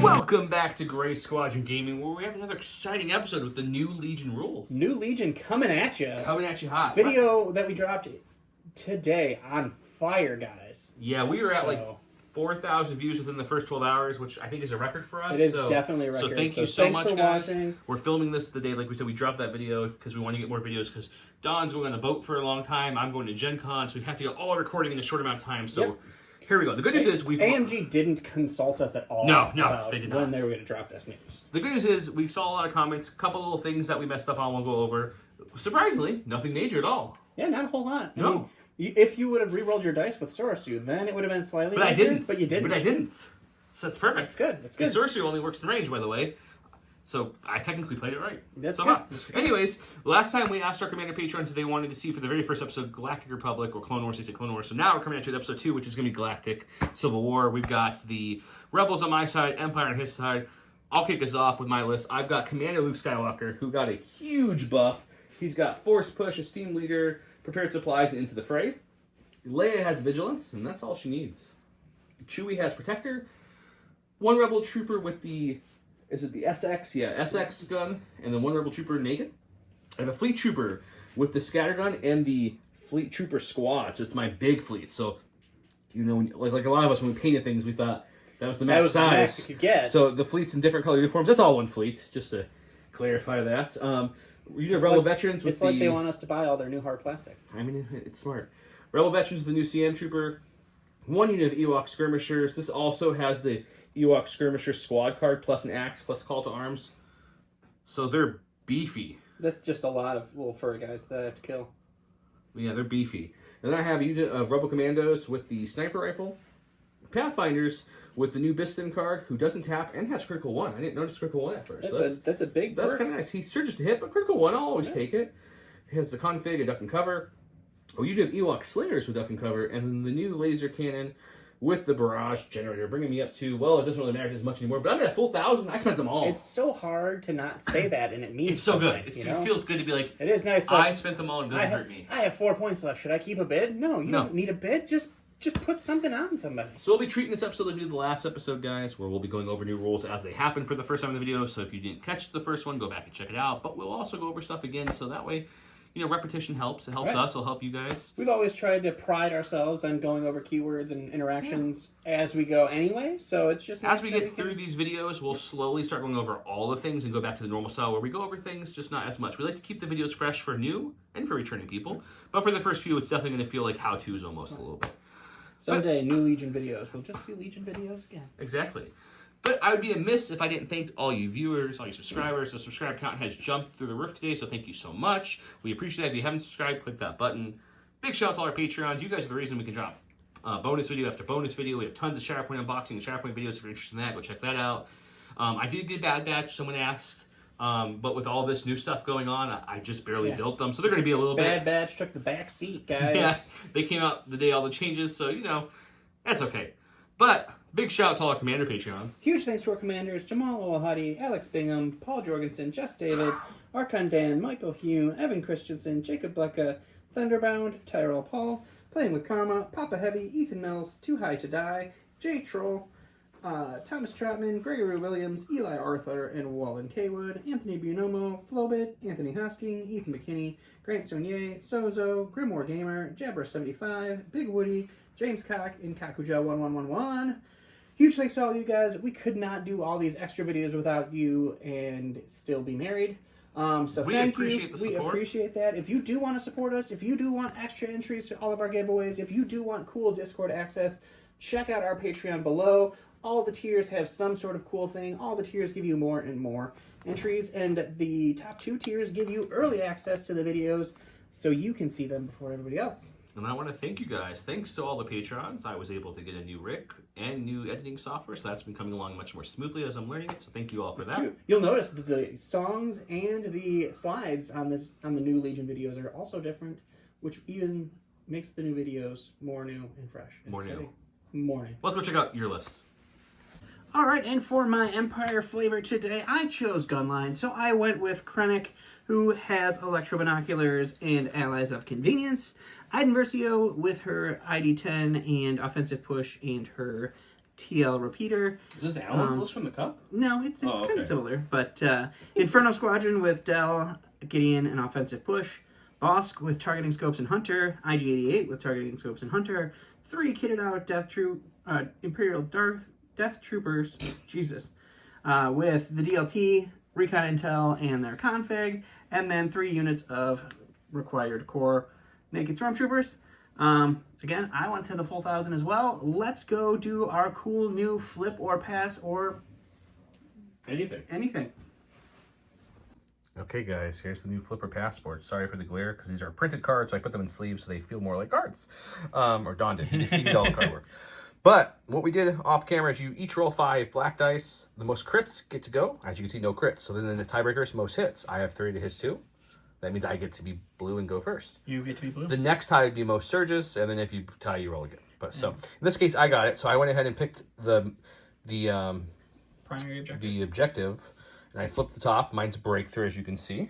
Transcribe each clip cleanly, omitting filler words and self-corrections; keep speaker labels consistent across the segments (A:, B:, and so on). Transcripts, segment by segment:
A: Welcome back to Gray Squadron Gaming, where we have another exciting episode with the new Legion rules.
B: New Legion coming at you.
A: Coming at you hot.
B: Video that we dropped today on fire, guys.
A: Yeah, we were at like 4,000 views within the first 12 hours, which I think is a record for us.
B: It is definitely a record.
A: So thank you so much, guys.
B: Watching.
A: We're filming this the day, like we said, we dropped that video because we want to get more videos because Don's going on a boat for a long time. I'm going to Gen Con, so we have to get all our recording in a short amount of time. So here we go. The good news is
B: AMG didn't consult us at all.
A: No, they did not.
B: When they were going to drop this news.
A: The good news is we saw a lot of comments, a couple little things that we messed up on we'll go over. Surprisingly, nothing major at all.
B: Yeah, not a whole lot.
A: No.
B: I mean, if you would have re-rolled your dice with Sorosu, then it would have been slightly
A: But
B: major,
A: I didn't.
B: But you didn't. So
A: that's perfect.
B: That's good. That's good.
A: Sorcery only works in range, by the way. So I technically played it right.
B: That's
A: good.
B: That's
A: Anyways, last time we asked our Commander patrons if they wanted to see for the very first episode Galactic Republic or Clone Wars. They said Clone Wars. So now we're coming at you with episode 2, which is going to be Galactic Civil War. We've got the Rebels on my side, Empire on his side. I'll kick us off with my list. I've got Commander Luke Skywalker, who got a huge buff. He's got Force Push, Esteemed Leader, Prepared Supplies, and Into the Fray. Leia has Vigilance, and that's all she needs. Chewie has Protector. One Rebel Trooper with the... Is it the SX? Yeah, SX gun, and then one Rebel Trooper naked. I have a Fleet Trooper with the Scatter Gun and the Fleet Trooper Squad, so it's my big fleet. So, you know, like a lot of us, when we painted things, we thought that was the max size.
B: The max you could get.
A: So the fleet's in different color uniforms. That's all one fleet, just to clarify that. You have Rebel Veterans with
B: It's like they want us to buy all their new hard plastic.
A: I mean, it's smart. Rebel Veterans with the new CM Trooper. One unit of Ewok Skirmishers. This also has the Ewok Skirmisher squad card plus an axe plus call to arms. So they're beefy.
B: That's just a lot of little furry guys that I have to kill.
A: Yeah, they're beefy. And then I have a unit of Rebel Commandos with the sniper rifle. Pathfinders with the new Biston card, who doesn't tap and has critical 1. I didn't notice critical 1 at first.
B: That's a big
A: That's kind of nice. He's sure just a hit, but critical 1, I'll always take it. He has the config, a duck and cover. Oh, you have Ewok Slingers with duck and cover, and then the new laser cannon with the barrage generator, bringing me up to, well, it doesn't really matter as much anymore, but I'm at 1,000. I spent them all.
B: It's so hard to not say that, and it means
A: it's so good.
B: You know?
A: It feels good to be like,
B: it is nice.
A: I spent them all and it doesn't hurt me.
B: I have 4 points left. Should I keep a bid? No, you don't need a bid. Just put something on somebody.
A: So we'll be treating this episode like we did the last episode, guys, where we'll be going over new rules as they happen for the first time in the video. So if you didn't catch the first one, go back and check it out. But we'll also go over stuff again, so that way, you know, repetition helps. It helps us. It'll help you guys.
B: We've always tried to pride ourselves on going over keywords and interactions as we go anyway, so it's just...
A: As we get through these videos, we'll slowly start going over all the things and go back to the normal style where we go over things, just not as much. We like to keep the videos fresh for new and for returning people, but for the first few, it's definitely going to feel like how-tos almost a little bit.
B: Someday, new Legion videos will just be Legion videos again.
A: Exactly. But I would be amiss if I didn't thank all you viewers, all you subscribers. The subscribe count has jumped through the roof today, so thank you so much. We appreciate that. If you haven't subscribed, click that button. Big shout out to all our Patreons. You guys are the reason we can drop bonus video after bonus video. We have tons of SharePoint unboxing and SharePoint videos. If you're interested in that, go check that out. I did get Bad Batch, someone asked. But with all this new stuff going on, I just barely built them. So they're going to be a little
B: Bad Batch took the back seat, guys.
A: Yeah, they came out the day all the changes, so, you know, that's okay. But big shout out to all our Commander Patreons.
B: Huge thanks to our commanders, Jamal Owahadi, Alex Bingham, Paul Jorgensen, Jess David, Archon Dan, Michael Hume, Evan Christensen, Jacob Blecka, Thunderbound, Tyrell Paul, Playing with Karma, Papa Heavy, Ethan Mills, Too High to Die, Jay Troll, Thomas Trotman, Gregory Williams, Eli Arthur, and Wallen Kaywood, Anthony Buonomo, Flobit, Anthony Hosking, Ethan McKinney, Grant Sonier, Sozo, Grimoire Gamer, Jabber75, Big Woody, James Cock, and Kakuja1111. Huge thanks to all you guys. We could not do all these extra videos without you and still be married. So
A: we
B: thank
A: appreciate
B: you.
A: The support.
B: We appreciate that. If you do want to support us, if you do want extra entries to all of our giveaways, if you do want cool Discord access, check out our Patreon below. All the tiers have some sort of cool thing. All the tiers give you more and more entries, and the top 2 tiers give you early access to the videos so you can see them before everybody else.
A: And I want to thank you guys. Thanks to all the Patrons, I was able to get a new rig and new editing software, so that's been coming along much more smoothly as I'm learning it, so thank you all for that.
B: Cute. You'll notice that the songs and the slides on the new Legion videos are also different, which even makes the new videos more new and fresh.
A: More new.
B: More new.
A: Let's go check out your list.
B: All right, and for my Empire flavor today, I chose Gunline. So I went with Krennic, who has electro binoculars and allies of convenience. Iden Versio with her ID-10 and offensive push and her TL Repeater.
A: Is this Alan's list from the Cup?
B: No, it's kind
A: okay.
B: of similar. But Inferno Squadron with Dell, Gideon, and Offensive Push. Bosk with Targeting Scopes and Hunter. IG-88 with Targeting Scopes and Hunter. 3 kitted out Imperial Death Troopers. Jesus. With the DLT, Recon Intel, and their config. And then 3 units of required core Naked Stormtroopers. Again, I went to the full 1,000 as well. Let's go do our cool new flip or pass or anything.
A: Okay, guys, here's the new Flipper Passport. Sorry for the glare, because these are printed cards, so I put them in sleeves so they feel more like cards. Or Don did. He did all the card work. But what we did off camera is you each roll 5 black dice. The most crits get to go. As you can see, no crits. So then in the tiebreakers, most hits. I have 3 to his 2. That means I get to be blue and go first.
B: You get to be blue.
A: The next tie would be most surges, and then if you tie, you roll again. But so in this case, I got it. So I went ahead and picked the
B: primary objective.
A: The objective, and I flipped the top. Mine's breakthrough, as you can see.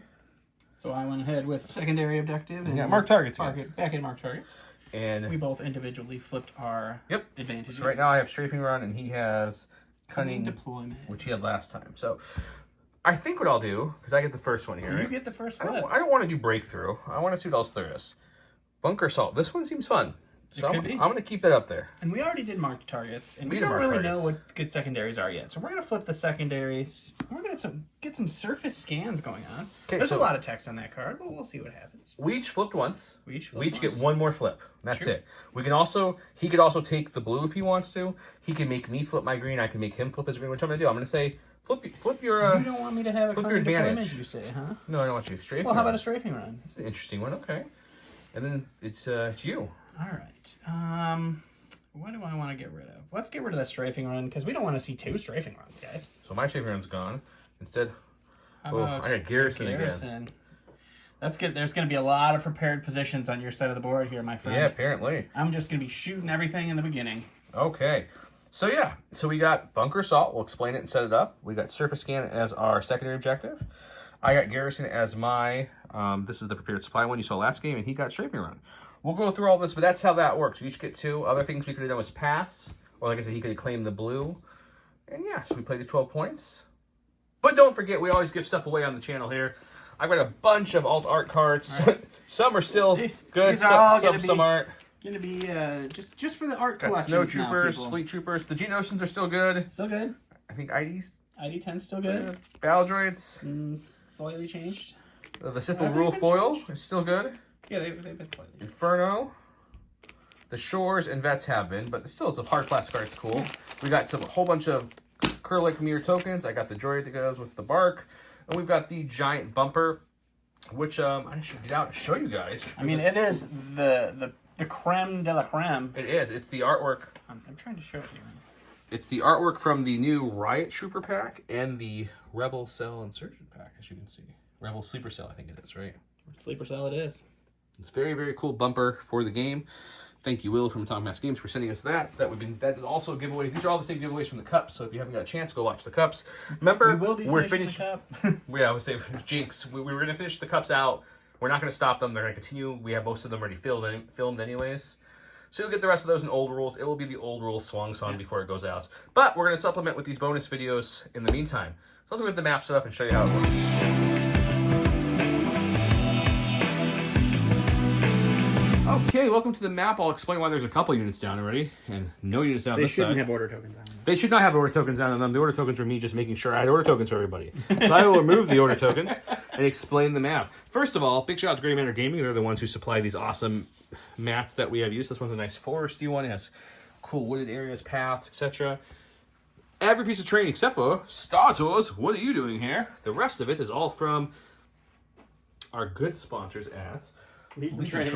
B: So I went ahead with secondary objective. And
A: mark targets.
B: Back in mark targets.
A: And
B: we both individually flipped our advantages.
A: So right now I have strafing run, and he has cunning
B: deployment,
A: which he had last time. So I think what I'll do, because I get the first one here.
B: You
A: right?
B: get the first flip.
A: I don't want to do breakthrough. I want to see what else there is. Bunker assault. This one seems fun. So I'm going to keep that up there.
B: And we already did marked targets, and we
A: did
B: don't
A: mark
B: really
A: targets.
B: know what good secondaries are yet. So we're going to flip the secondaries. We're going to get some surface scans going on. There's a lot of text on that card, but we'll see what happens.
A: We each flipped once.
B: We
A: each get one more flip. That's it. We can also, he could also take the blue if he wants to. He can make me flip my green. I can make him flip his green, which I'm going to do. I'm going to say, flip your...
B: you don't want me to have a
A: flip your advantage.
B: You say, huh?
A: No, I don't want you. Strafing
B: Well, how
A: run.
B: about a strafing run?
A: It's an interesting one. Okay. And then it's you.
B: All right. What do I want to get rid of? Let's get rid of that strafing run, because we don't want to see 2 strafing runs, guys.
A: So my strafing run's gone. Instead,
B: How about
A: I got Garrison again.
B: That's good. There's going to be a lot of prepared positions on your side of the board here, my friend.
A: Yeah, apparently.
B: I'm just going to be shooting everything in the beginning.
A: Okay. So yeah, so we got Bunker Assault. We'll explain it and set it up. We got Surface Scan as our secondary objective. I got Garrison as my, this is the prepared supply one you saw last game, and he got Strafing Run. We'll go through all this, but that's how that works. We each get 2. Other things we could have done was pass, or like I said, he could have claimed the blue. And yeah, so we played at 12 points. But don't forget, we always give stuff away on the channel here. I've got a bunch of alt art cards. Right. Some are still good, some aren't.
B: Gonna be just for the art
A: got
B: collections.
A: Snow Troopers,
B: now,
A: Fleet Troopers. The Geonosians are still good.
B: Still good.
A: I think ID's
B: ID10's still good.
A: Battle Droids.
B: Slightly changed.
A: The Sith will Rule foil is still good.
B: Yeah, they've been slightly.
A: Inferno. The Shores and Vets have been, but still it's a hard class card. It's cool. Yeah. We got a whole bunch of Kurlik Mir tokens. I got the droid that goes with the bark. And we've got the giant bumper, which I should get out and show you guys.
B: I mean, it is the creme de la creme.
A: It is. It's the artwork.
B: I'm trying to show it to you.
A: It's the artwork from the new Riot Trooper pack and the Rebel Cell Insurgent pack, as you can see. Rebel Sleeper Cell, I think it is, right?
B: Sleeper Cell it is.
A: It's very, very cool bumper for the game. Thank you, Will, from Atomic Mass Games for sending us that. So that is also a giveaway. These are all the same giveaways from the Cups, so if you haven't got a chance, go watch the Cups. Remember,
B: we're finished.
A: Yeah, I would say Jinx. We were going to finish the Cups out. We're not going to stop them. They're going to continue. We have most of them already filmed anyways. So you'll get the rest of those in old rules. It will be the old rules swan song before it goes out. But we're going to supplement with these bonus videos in the meantime. So let's get the map set up and show you how it works. Okay, welcome to the map. I'll explain why there's a couple units down already, and no units down this side.
B: They shouldn't have order tokens on them.
A: They should not have order tokens on them. The order tokens are me just making sure I had order tokens for everybody. So I will remove the order tokens and explain the map. First of all, big shout out to Grey Manor Gaming. They're the ones who supply these awesome mats that we have used. This one's a nice foresty one. It has cool wooded areas, paths, etc. Every piece of terrain except for Star Tours. What are you doing here? The rest of it is all from our good sponsors at Legion Train.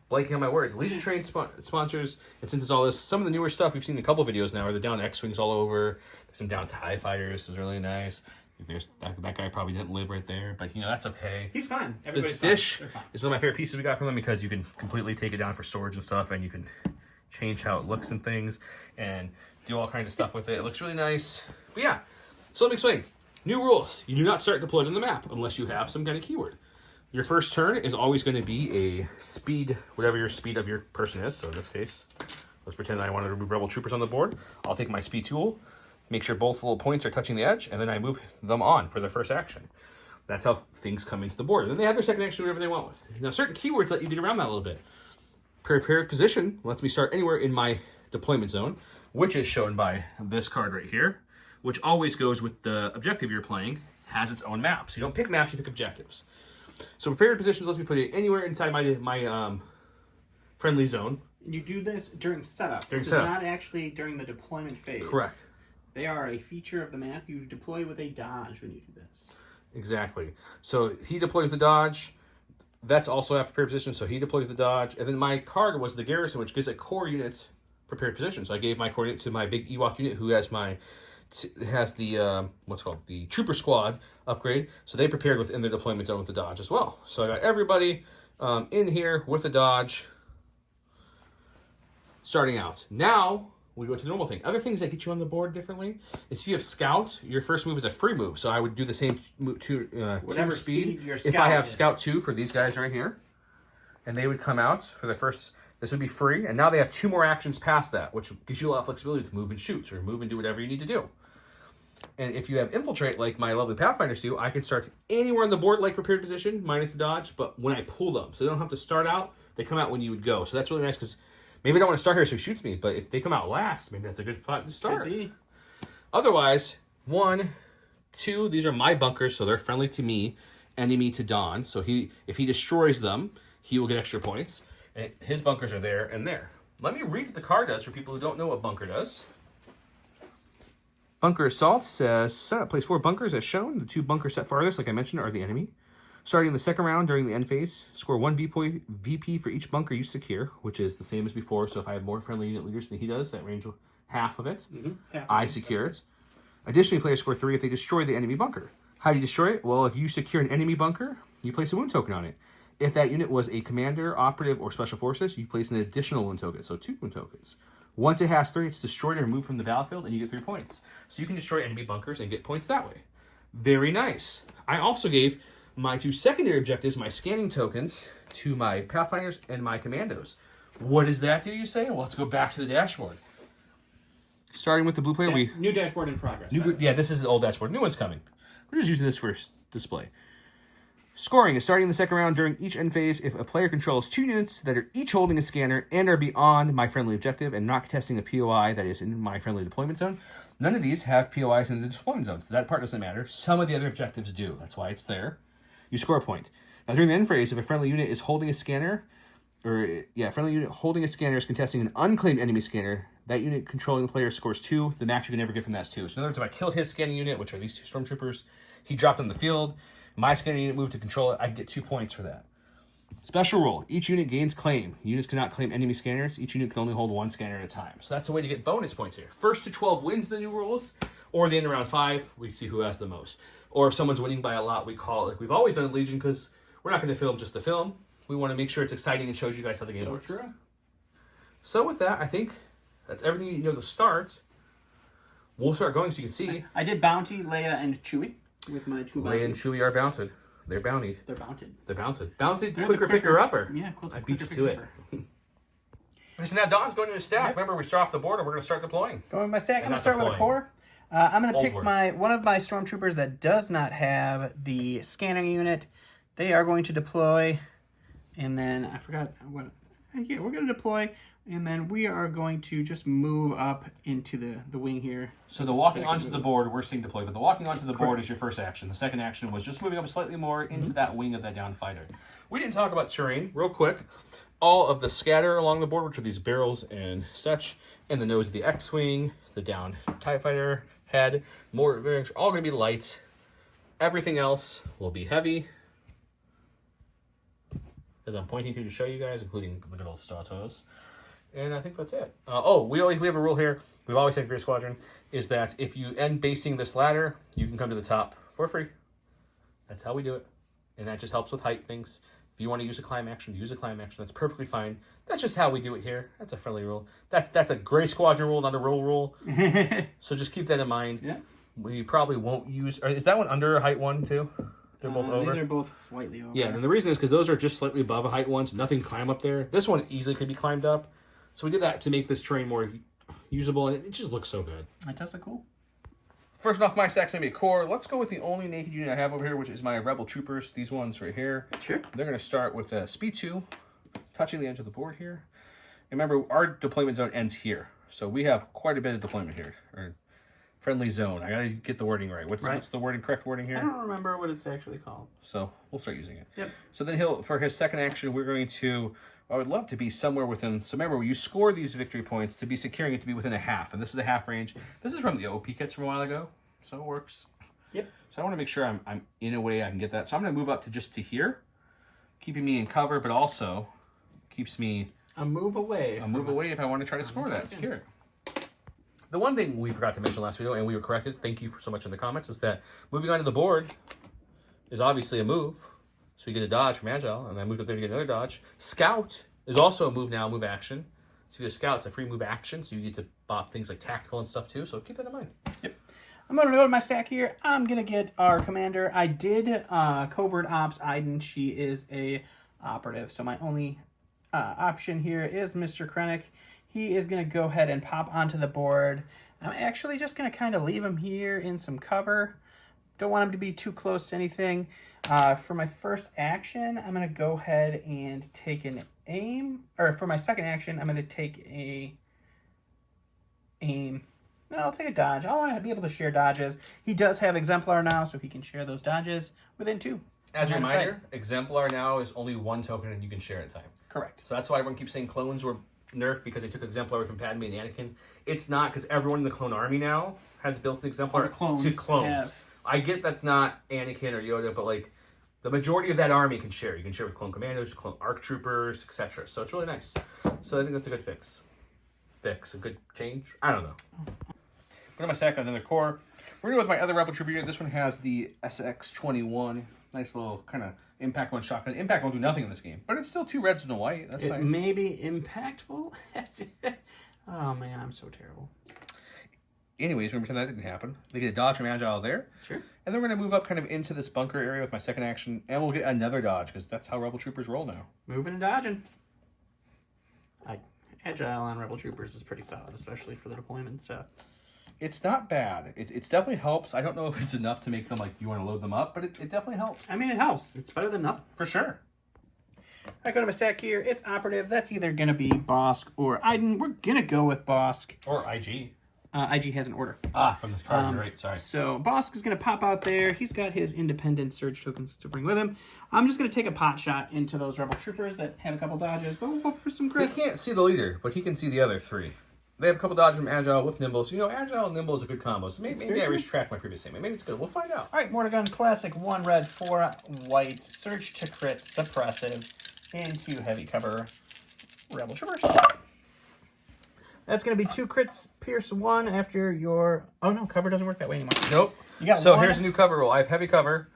A: Blanking on my words. Legion Train sponsors. It's into all this. Some of the newer stuff we've seen in a couple videos now are the down X-Wings all over. There's some down TIE fighters. It's really nice. There's that guy probably didn't live right there, but that's okay.
B: He's fine.
A: This dish is one of my favorite pieces we got from them because you can completely take it down for storage and stuff, and you can change how it looks and things, and do all kinds of stuff with it. It looks really nice. But yeah, so let me explain. New rules. You do not start deployed on the map unless you have some kind of keyword. Your first turn is always going to be a speed, whatever your speed of your person is. So in this case, Let's pretend I want to remove rebel troopers on the board. I'll take my speed tool, make sure both little points are touching the edge, and then I move them on for their first action. That's how things come into the board. And then they have their second action, whatever they want with. Now, certain keywords let you get around that a little bit. Prepared position lets me start anywhere in my deployment zone, which is shown by this card right here, which always goes with the objective you're playing, has its own map. So you don't pick maps, you pick objectives. So prepared positions lets me put it anywhere inside my friendly zone.
B: And you do this during setup.
A: During
B: This
A: setup.
B: is not actually during the deployment phase.
A: Correct.
B: They are a feature of the map. You deploy with a dodge when you do this.
A: Exactly. So he deployed with the dodge. That's also after prepared position, so he deployed with the dodge. And then my card was the garrison, which gives a core unit prepared position. So I gave my coordinate to my big Ewok unit, who has the what's called the trooper squad upgrade. So they prepared within their deployment zone with the dodge as well. So I got everybody in here with the dodge starting out. Now we go to the normal thing. Other things that get you on the board differently is if you have scout, your first move is a free move. So I would do the same two speed
B: your
A: if I have scout 2 for these guys right here. And they would come out for the first, this would be free. And now they have 2 more actions past that, which gives you a lot of flexibility to move and shoot or move and do whatever you need to do. And if you have infiltrate like my lovely Pathfinders do, I can start anywhere on the board like prepared position, minus the dodge, but when I pull them. So they don't have to start out, they come out when you would go. So that's really nice because maybe I don't want to start here so he shoots me, but if they come out last, maybe that's a good spot to start. Otherwise, 1, 2, these are my bunkers, so they're friendly to me, enemy to Don. So if he destroys them, he will get extra points. And his bunkers are there and there. Let me read what the card does for people who don't know what bunker does. Bunker Assault says, set up, place 4 bunkers as shown. The 2 bunkers set farthest, like I mentioned, are the enemy. Starting in the second round during the end phase, score 1 VP for each bunker you secure, which is the same as before. So if I have more friendly unit leaders than he does, that range half of it, I secure it. Additionally, players score 3 if they destroy the enemy bunker. How do you destroy it? Well, if you secure an enemy bunker, you place a wound token on it. If that unit was a commander, operative, or special forces, you place an additional wound token, so 2 wound tokens. Once it has 3, it's destroyed or removed from the battlefield, and you get 3 points. So you can destroy enemy bunkers and get points that way. Very nice. I also gave my 2 secondary objectives, my scanning tokens, to my Pathfinders and my Commandos. What does that do, you say? Well, let's go back to the dashboard. Starting with the blue player,
B: New dashboard in progress.
A: this is the old dashboard. New one's coming. We're just using this for display. Scoring is starting in the second round during each end phase if a player controls 2 units that are each holding a scanner and are beyond my friendly objective and not contesting a POI that is in my friendly deployment zone. None of these have POIs in the deployment zone, so that part doesn't matter. Some of the other objectives do. That's why it's there. You score a point. Now, during the end phase, if a friendly unit is holding a scanner, friendly unit holding a scanner is contesting an unclaimed enemy scanner, that unit controlling the player scores 2. The max you can never get from that is 2. So in other words, if I killed his scanning unit, which are these 2 stormtroopers, he dropped on the field, my scanning unit moved to control it, I get 2 points for that. Special rule. Each unit gains claim. Units cannot claim enemy scanners. Each unit can only hold 1 scanner at a time. So that's a way to get bonus points here. First to 12 wins the new rules, or the end of round 5, we see who has the most. Or if someone's winning by a lot, we call it like we've always done in Legion, because we're not going to film just to film. We want to make sure it's exciting and shows you guys how the game works.
B: True.
A: So with that, I think that's everything you know to start. We'll start going so you can see.
B: I did Bounty, Leia, and Chewie with my 2
A: Leia and Chewie are bounted. They're bountied.
B: They're bounted.
A: They're bounted. Bounted,
B: They're
A: quicker, picker, upper.
B: Yeah,
A: I beat you to it. So now Don's going to his stack. Remember, we start off the board and we're going to start deploying.
B: Going with my stack, I'm going
A: not
B: to start with a
A: deploying.
B: core. I'm going to
A: Old
B: pick
A: word.
B: one of my stormtroopers that does not have the scanning unit. They are going to deploy, and then I forgot what. Yeah, we're going to deploy, and then we are going to just move up into the wing here.
A: So the walking onto the board, we're seeing deploy, but the walking onto the board is your first action. The second action was just moving up slightly more into that wing of that down fighter. We didn't talk about terrain, real quick. All of the scatter along the board, which are these barrels and such, and the nose of the X-Wing, the down TIE Fighter head, more all going to be light. Everything else will be heavy, as I'm pointing to show you guys, including the good old Stratos. And I think that's it. We have a rule here. We've always said Gear Squadron is that if you end basing this ladder, you can come to the top for free. That's how we do it, and that just helps with height things. If you want to use a climb action, use a climb action. That's perfectly fine. That's just how we do it here. That's a friendly rule. That's a Gray Squadron rule, not a roll rule. So just keep that in mind.
B: Yeah.
A: We probably won't use. Is that one under a height 1 too? They're both over.
B: These are both slightly over.
A: Yeah, and the reason is because those are just slightly above a height 1, so nothing climb up there. This one easily could be climbed up. So we did that to make this terrain more usable, and it just looks so good.
B: That does look cool.
A: First off, my stack's going to be a core. Let's go with the only naked unit I have over here, which is my Rebel Troopers. These ones right here.
B: Sure.
A: They're going to start with Speed 2, touching the edge of the board here. And remember, our deployment zone ends here. So we have quite a bit of deployment here. Or friendly zone. I got to get the wording right. What's the wording, correct wording here?
B: I don't remember what it's actually called.
A: So we'll start using it.
B: Yep.
A: So then for his second action, we're going to... I would love to be somewhere within... So remember, you score these victory points to be securing it to be within a half. And this is a half range. This is from the OP kits from a while ago. So it works.
B: Yep.
A: So I want to make sure I'm in a way I can get that. So I'm going to move up to just to here, keeping me in cover, but also keeps me
B: a move away.
A: A move away if I want to try to score that. Secure it. The one thing we forgot to mention last video, and we were corrected, thank you so much in the comments, is that moving onto the board is obviously a move. So you get a dodge from Agile, and I moved up there to get another dodge. Scout is also a move now, move action. So you get a Scout, it's a free move action, so you get to bop things like tactical and stuff too, so keep that in mind.
B: Yep. I'm going to go to my stack here. I'm going to get our commander. I did Covert Ops Iden. She is a operative, so my only option here is Mr. Krennic. He is going to go ahead and pop onto the board. I'm actually just going to kind of leave him here in some cover. Don't want him to be too close to anything. For my first action, I'm going to go ahead and take an aim. Or for my second action, I'm going to take a aim. No, I'll take a dodge. I want to be able to share dodges. He does have Exemplar now, so he can share those dodges within 2.
A: As a reminder, Exemplar now is only 1 token and you can share at a time.
B: Correct.
A: So that's why everyone keeps saying clones were nerfed because they took Exemplar away from Padme and Anakin. It's not, because everyone in the clone army now has built an Exemplar to clones. I get that's not Anakin or Yoda, but like the majority of that army can share. You can share with clone commandos, clone ARC troopers, etc. So it's really nice. So I think that's a good fix. A good change? I don't know. Go to my stack on another core. We're going to go with my other Rebel Trooper unit. This one has the SX-21. Nice little kind of impact one shotgun. Impact won't do nothing in this game, but it's still 2 reds and a white. That's nice.
B: It may be impactful. Oh man, I'm so terrible.
A: Anyways, we're going to pretend that didn't happen. They get a dodge from Agile there.
B: Sure.
A: And then we're going to move up kind of into this bunker area with my second action, and we'll get another dodge, because that's how Rebel Troopers roll now.
B: Moving and dodging. Agile on Rebel Troopers is pretty solid, especially for the deployment stuff.
A: It's not bad. It definitely helps. I don't know if it's enough to make them like you want to load them up, but it definitely helps.
B: I mean, it helps. It's better than nothing.
A: For sure.
B: I go to my stack here. It's operative. That's either going to be Bosk or Iden. We're going to go with Bosk.
A: Or IG.
B: IG has an order.
A: From the card, you're right. Sorry.
B: So Bosk is going to pop out there. He's got his independent surge tokens to bring with him. I'm just going to take a pot shot into those Rebel Troopers that have a couple dodges, but we'll go for some crits.
A: He can't see the leader, but he can see the other 3. They have a couple dodges from Agile with Nimble. So, you know, Agile and Nimble is a good combo. So maybe I retract my previous statement. Maybe it's good. We'll find out.
B: All right, Mortagun Classic. 1 red, 4 white. Surge to crit, suppressive, into heavy cover. Rebel Troopers. That's going to be 2 crits, pierce 1 after your... Oh, no, cover doesn't work that way anymore.
A: Nope.
B: You got
A: so
B: 1.
A: Here's a new cover roll. I have heavy cover.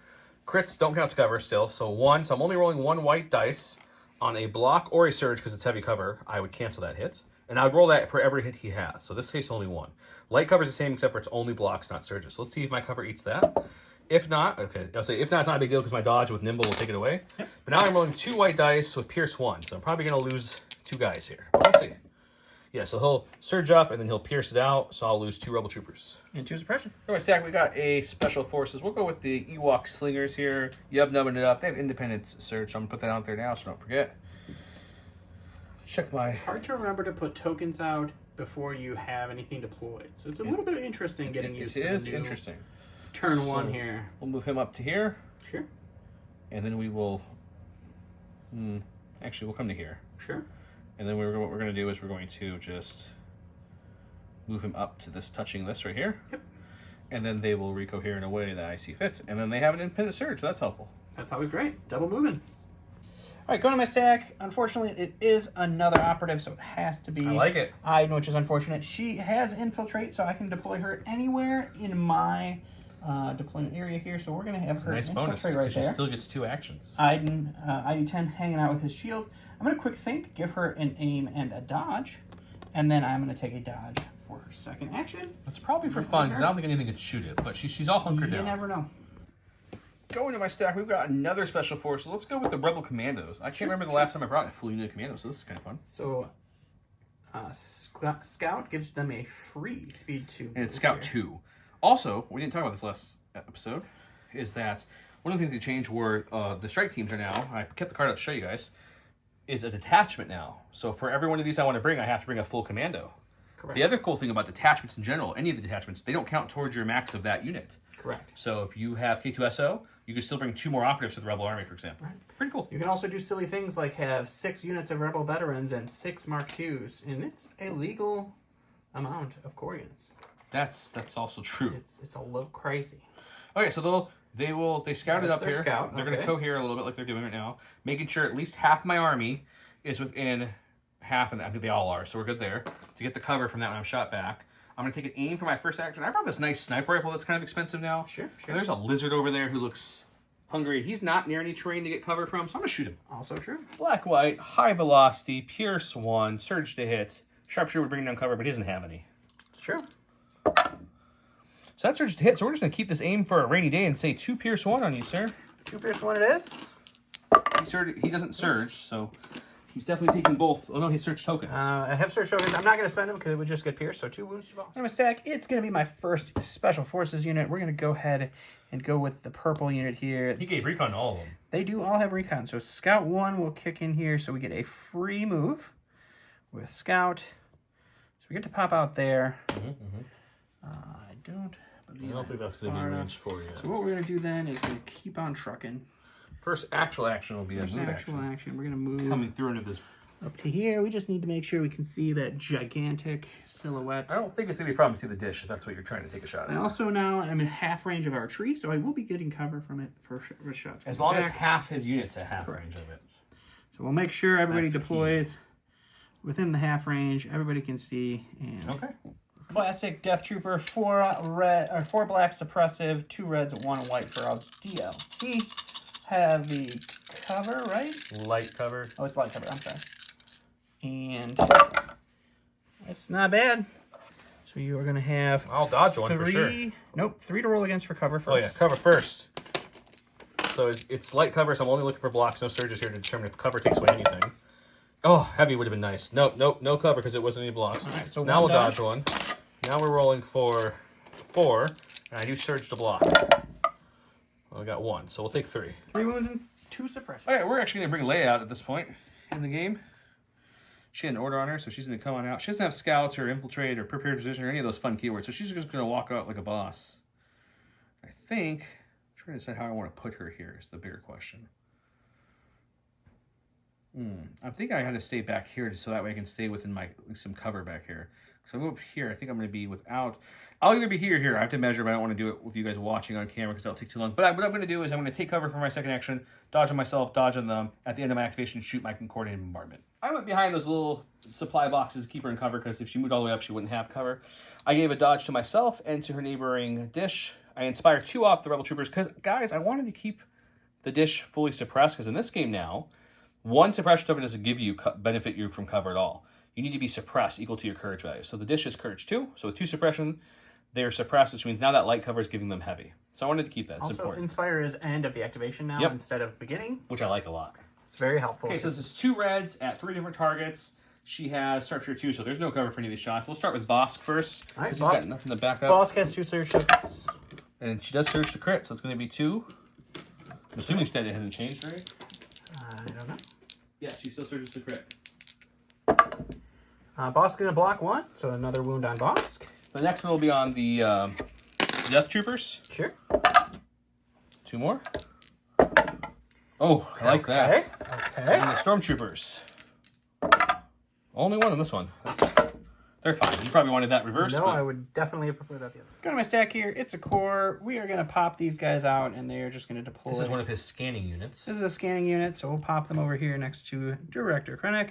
A: Crits don't count to cover still. So 1. So I'm only rolling 1 white dice on a block or a surge because it's heavy cover. I would cancel that hit. And I would roll that for every hit he has. So this case, only 1. Light cover is the same except for it's only blocks, not surges. So let's see if my cover eats that. If not, okay, I'll say if not, it's not a big deal because my dodge with Nimble will take it away. Yep. But now I'm rolling 2 white dice with Pierce 1. So I'm probably going to lose 2 guys here. But we'll see. Yeah, so he'll surge up, and then he'll pierce it out, so I'll lose 2 Rebel Troopers.
B: And 2 suppression.
A: For my stack, we got a Special Forces. We'll go with the Ewok Slingers here. Yub-nubbing it up. They have Independent Surge, so I'm going to put that out there now, so don't forget. Check my...
B: It's hard to remember to put tokens out before you have anything deployed. So it's a little bit interesting getting used to the new... It is
A: interesting.
B: Turn 1 here.
A: We'll move him up to here.
B: Sure.
A: And then we will... Actually, we'll come to here.
B: Sure.
A: And then what we're going to do is we're going to just move him up to this, touching this right here.
B: Yep.
A: And then they will recohere in a way that I see fit. And then they have an independent surge. So that's helpful.
B: That's always great. Double moving. All right, going to my stack. Unfortunately, it is another operative, so it has to be...
A: I like it.
B: Iden, which is unfortunate. She has infiltrate, so I can deploy her anywhere in my deployment area here. So we're going to have her
A: nice
B: infiltrate
A: bonus,
B: right there.
A: She still gets 2 actions.
B: Iden, ID10 hanging out with his shield. I'm going to quick think, give her an aim and a dodge, and then I'm going to take a dodge for her second action.
A: That's probably for fun, because I don't think anything could shoot it, but she's all hunkered down.
B: You never know.
A: Going to my stack, we've got another Special Force. So let's go with the Rebel Commandos. I can't remember the last time I brought a full unit of Commandos, so this is kind of fun.
B: So, Scout gives them a free speed 2.
A: And it's Scout 2. Also, we didn't talk about this last episode, is that one of the things they changed were the strike teams are now, I kept the card up to show you guys, is a detachment now. So for every one of these I want to bring, I have to bring a full commando.
B: Correct.
A: The other cool thing about detachments in general, any of the detachments, they don't count towards your max of that unit.
B: Correct.
A: So if you have K2SO, you can still bring 2 more operatives to the Rebel Army, for example.
B: Right.
A: Pretty cool.
B: You can also do silly things like have 6 units of Rebel veterans and 6 Mark IIs, and it's a legal amount of core units.
A: That's also true.
B: It's a little crazy.
A: Okay, so they scouted
B: That's
A: up
B: their
A: here.
B: scout,
A: They're going to
B: okay.
A: cohere a little bit like they're doing right now, making sure at least half my army is within half, and I think they all are, so we're good there. To get the cover from that when I'm shot back, I'm going to take an aim for my first action. I brought this nice sniper rifle that's kind of expensive now.
B: Sure.
A: And there's a lizard over there who looks hungry. He's not near any terrain to get cover from, so I'm going to shoot him.
B: Also true.
A: Black, white, high velocity, pierce 1, surge to hit. Sharpshooter would bring down cover, but he doesn't have any.
B: It's true.
A: So that's surge to hit, so we're just going to keep this aim for a rainy day and say 2 pierce 1 on you, sir.
B: 2 pierce 1 it is.
A: He doesn't surge, so he's definitely taking both. Oh no, he surged tokens.
B: I have search tokens. I'm not going to spend them because it would just get pierced, so 2 wounds to boss. I'm a stack. It's going to be my first Special Forces unit. We're going to go ahead and go with the purple unit here.
A: He gave recon to all of them.
B: They do all have recon. So Scout 1 will kick in here, so we get a free move with Scout. So we get to pop out there. I don't believe
A: I don't think that's going to be range for you.
B: So what we're going to do then is going to keep on trucking.
A: First actual action will be a
B: First
A: move
B: actual
A: action.
B: action. We're going to move
A: Coming through into this.
B: up to here. We just need to make sure we can see that gigantic silhouette.
A: I don't think it's going to be a problem to see the dish if that's what you're trying to take a shot
B: I
A: at.
B: also now am in half range of our tree, so I will be getting cover from it for shots.
A: As long as
B: back.
A: half his unit's at half range of it.
B: So we'll make sure everybody
A: That's key.
B: deploys within the half range. Everybody can see. And
A: Okay.
B: classic Death Trooper, 4 black suppressive, 2 reds, 1 white for our DLT. Have the cover, right?
A: Light cover.
B: Oh, it's light cover. I'm sorry. And it's not bad. So you are going to have
A: I'll dodge one
B: 3.
A: for sure.
B: Nope, 3 to roll against for cover first.
A: Oh yeah, cover first. So it's light cover, so I'm only looking for blocks, no surges here to determine if cover takes away anything. Oh, heavy would have been nice. Nope, no cover because it wasn't any blocks.
B: All right,
A: so
B: so
A: now we'll
B: one
A: dodge one. Now we're rolling for 4, and I do surge to block. Well, I got 1, so we'll take 3.
B: 3 wounds and 2 suppression.
A: All right, we're actually going to bring Leia out at this point in the game. She had an order on her, so she's going to come on out. She doesn't have scouts or infiltrate or prepared position or any of those fun keywords, so she's just going to walk out like a boss. I think, I'm trying to decide how I want to put her here is the bigger question. I think I had to stay back here so that way I can stay within some cover back here. So I move up here. I think I'm going to be without. I'll either be here or here. I have to measure, but I don't want to do it with you guys watching on camera because that'll take too long. But what I'm going to do is I'm going to take cover for my second action, dodge on myself, dodge on them. At the end of my activation, shoot my coordinated bombardment. I went behind those little supply boxes to keep her in cover because if she moved all the way up, she wouldn't have cover. I gave a dodge to myself and to her neighboring dish. I inspired 2 off the Rebel Troopers because, guys, I wanted to keep the dish fully suppressed because in this game now, 1 suppression token doesn't give you benefit you from cover at all. You need to be suppressed equal to your courage value. So the dish is courage 2. So with 2 suppression, they're suppressed, which means now that light cover is giving them heavy. So I wanted to keep that. It's
B: Also,
A: important.
B: Inspire is end of the activation now instead of beginning.
A: Which I like a lot.
B: It's very helpful.
A: Okay, so this is 2 reds at 3 different targets. She has Sharpshooter 2, so there's no cover for any of these shots. We'll start with Bosk first.
B: All right,
A: He's got nothing to back up.
B: Bosk has 2 surge tokens.
A: And she does surge to crit, so it's going to be 2. I'm assuming that it hasn't changed, right?
B: I don't know.
A: Yeah, she still surges to crit.
B: Bosk is going to block 1, so another wound on Bosk.
A: The next one will be on the Death Troopers.
B: Sure.
A: 2 more. Oh, I like that.
B: Okay.
A: And the Stormtroopers. Only 1 on this one. They're fine. You probably wanted that reverse.
B: No,
A: but
B: I would definitely prefer that the other. Go to my stack here. It's a core. We are going to pop these guys out, and they are just going to deploy.
A: This is one of his scanning units.
B: This is a scanning unit, so we'll pop them over here next to Director Krennic.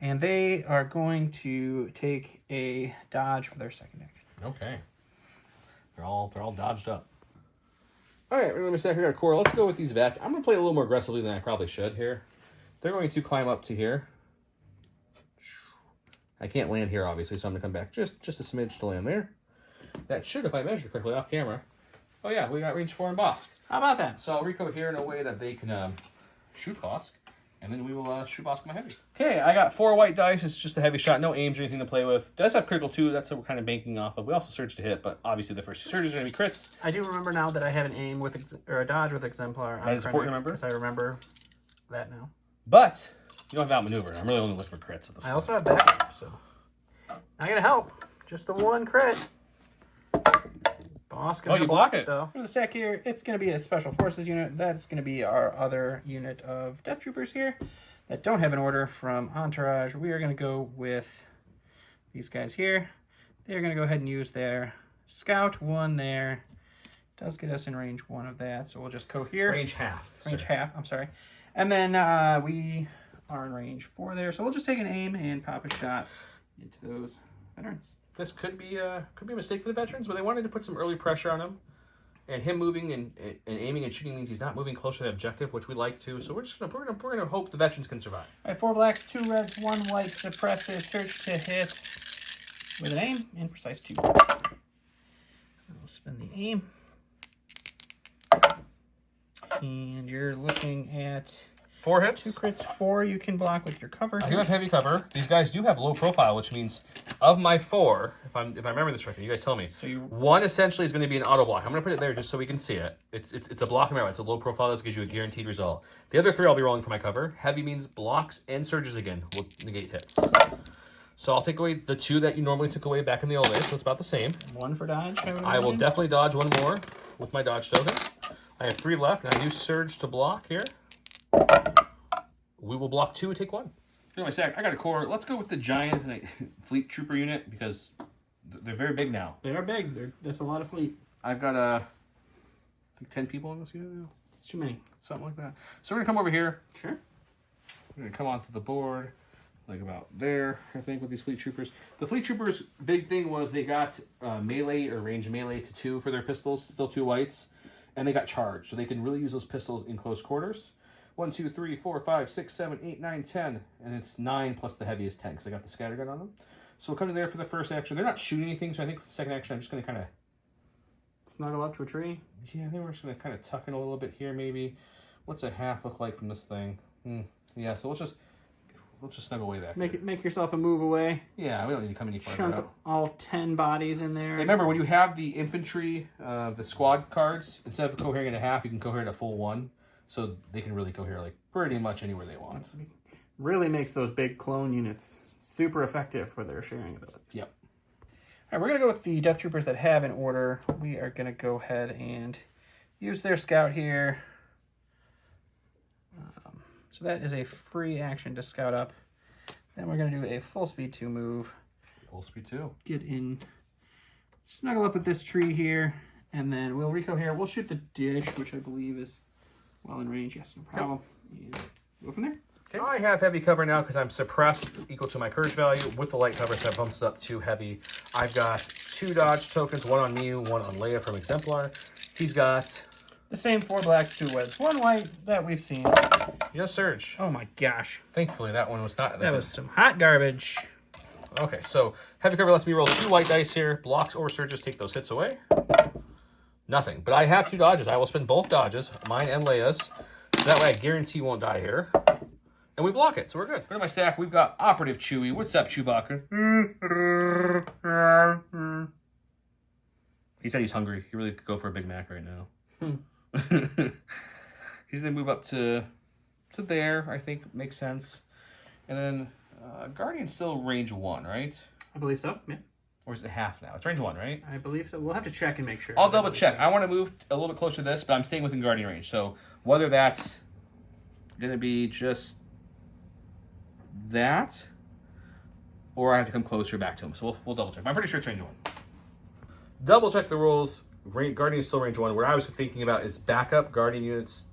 B: And they are going to take a dodge for their second action.
A: Okay. They're all dodged up. All right, wait a second. We got a core. Let's go with these vets. I'm going to play a little more aggressively than I probably should here. They're going to climb up to here. I can't land here, obviously, so I'm going to come back just a smidge to land there. That should, if I measure correctly off camera. Oh, yeah, we got range 4 in Bosk.
B: How about that?
A: So I'll recode here in a way that they can shoot Bosk. And then we will shoot my heavy. Okay, I got 4 white dice. It's just a heavy shot. No aims or anything to play with. Does have critical too. That's what we're kind of banking off of. We also surge to hit, but obviously the first 2 surges are going to be crits.
B: I do remember now that I have an aim with or a dodge with Exemplar.
A: That is important to remember.
B: Because I remember that now.
A: But you don't have outmaneuver. I'm really only looking for crits at this point.
B: I also have backup, so not gonna help. Just the 1 crit. Boss gonna
A: you block it.
B: though. For the stack here, it's gonna be a special forces unit. That's gonna be our other unit of Death Troopers here that don't have an order from Entourage. We are gonna go with these guys here. They're gonna go ahead and use their Scout 1 there. Does get us in range 1 of that, so we'll just go here.
A: Range half.
B: Range half, I'm sorry. And then we are in range 4 there, so we'll just take an aim and pop a shot into those veterans.
A: This could be a mistake for the veterans, but they wanted to put some early pressure on him. And him moving and aiming and shooting means he's not moving closer to the objective, which we like to. So we're gonna hope the veterans can survive.
B: All right, 4 blacks, 2 reds, 1 white, suppressive, search to hit with an aim and precise 2. We'll spin the aim. And you're looking at
A: 4 hits.
B: 2 crits, 4 you can block with your cover.
A: I do have heavy cover. These guys do have low profile, which means of my 4, if I remember this correctly, you guys tell me.
B: So you
A: 1 essentially is going to be an auto block. I'm going to put it there just so we can see it. It's a block arrow. It's a low profile. That gives you a guaranteed result. The other 3 I'll be rolling for my cover. Heavy means blocks and surges again will negate hits. So I'll take away the 2 that you normally took away back in the old days. So it's about the same.
B: 1 for dodge.
A: I will definitely dodge 1 more with my dodge token. I have 3 left, and I do surge to block here. We will block 2 and take 1. Look my stack. I got a core. Let's go with the giant fleet trooper unit because they're very big now.
B: They are big. There's a lot of fleet.
A: I've got I think 10 people in this unit now.
B: It's too many.
A: Something like that. So we're gonna come over here.
B: Sure.
A: We're gonna come onto the board, like about there, I think, with these fleet troopers. The fleet troopers' big thing was they got melee or range melee to 2 for their pistols, still 2 whites, and they got charged, so they can really use those pistols in close quarters. 1, 2, 3, 4, 5, 6, 7, 8, 9, 10. And it's 9 plus the heaviest 10 because I got the scattergun on them. So we'll come to there for the first action. They're not shooting anything, so I think for the second action, I'm just going to kind of...
B: Snuggle up to a tree?
A: Yeah, I think we're just going to kind of tuck in a little bit here, maybe. What's a half look like from this thing? Yeah, so we'll just snuggle way back.
B: Make yourself a move away.
A: Yeah, we don't need to come any farther
B: Chunk
A: out.
B: all 10 bodies in there.
A: And remember, when you have the infantry, the squad cards, instead of cohering in a half, you can cohere in a full 1. So they can really cohere like pretty much anywhere they want.
B: Really makes those big clone units super effective with their sharing abilities.
A: Yep.
B: All right, we're going to go with the Death Troopers that have an order. We are going to go ahead and use their scout here. So that is a free action to scout up. Then we're going to do a full speed 2 move.
A: Full speed 2.
B: Get in, snuggle up with this tree here, and then we'll recohere. We'll shoot the dish, which I believe is well in range. Yes, no problem. Yep. And go from there.
A: Okay. I have heavy cover now because I'm suppressed equal to my courage value with the light cover, so that bumps it up to heavy. I've got 2 dodge tokens, 1 on Mew, 1 on Leia from Exemplar. He's got
B: the same 4 blacks, 2 whites, 1 white that we've seen.
A: Yes, Surge.
B: Oh my gosh.
A: Thankfully, that one was not.
B: That was some hot garbage.
A: Okay, so heavy cover lets me roll 2 white dice here. Blocks or surges take those hits away. Nothing. But I have 2 dodges. I will spend both dodges, mine and Leia's. So that way I guarantee won't die here. And we block it, so we're good. Go to my stack. We've got Operative Chewie. What's up, Chewbacca? He said he's hungry. He really could go for a Big Mac right now. He's going to move up to there, I think. Makes sense. And then Guardian's still range 1, right?
B: I believe so, yeah.
A: Or is it half now? It's range 1, right?
B: I believe so. We'll have to check and make sure.
A: I'll double check. I want to move a little bit closer to this, but I'm staying within Guardian range. So whether that's going to be just that, or I have to come closer back to him. So we'll double check. I'm pretty sure it's range 1. Double check the rules. Guardian is still range 1. Where I was thinking about is backup. Guardian units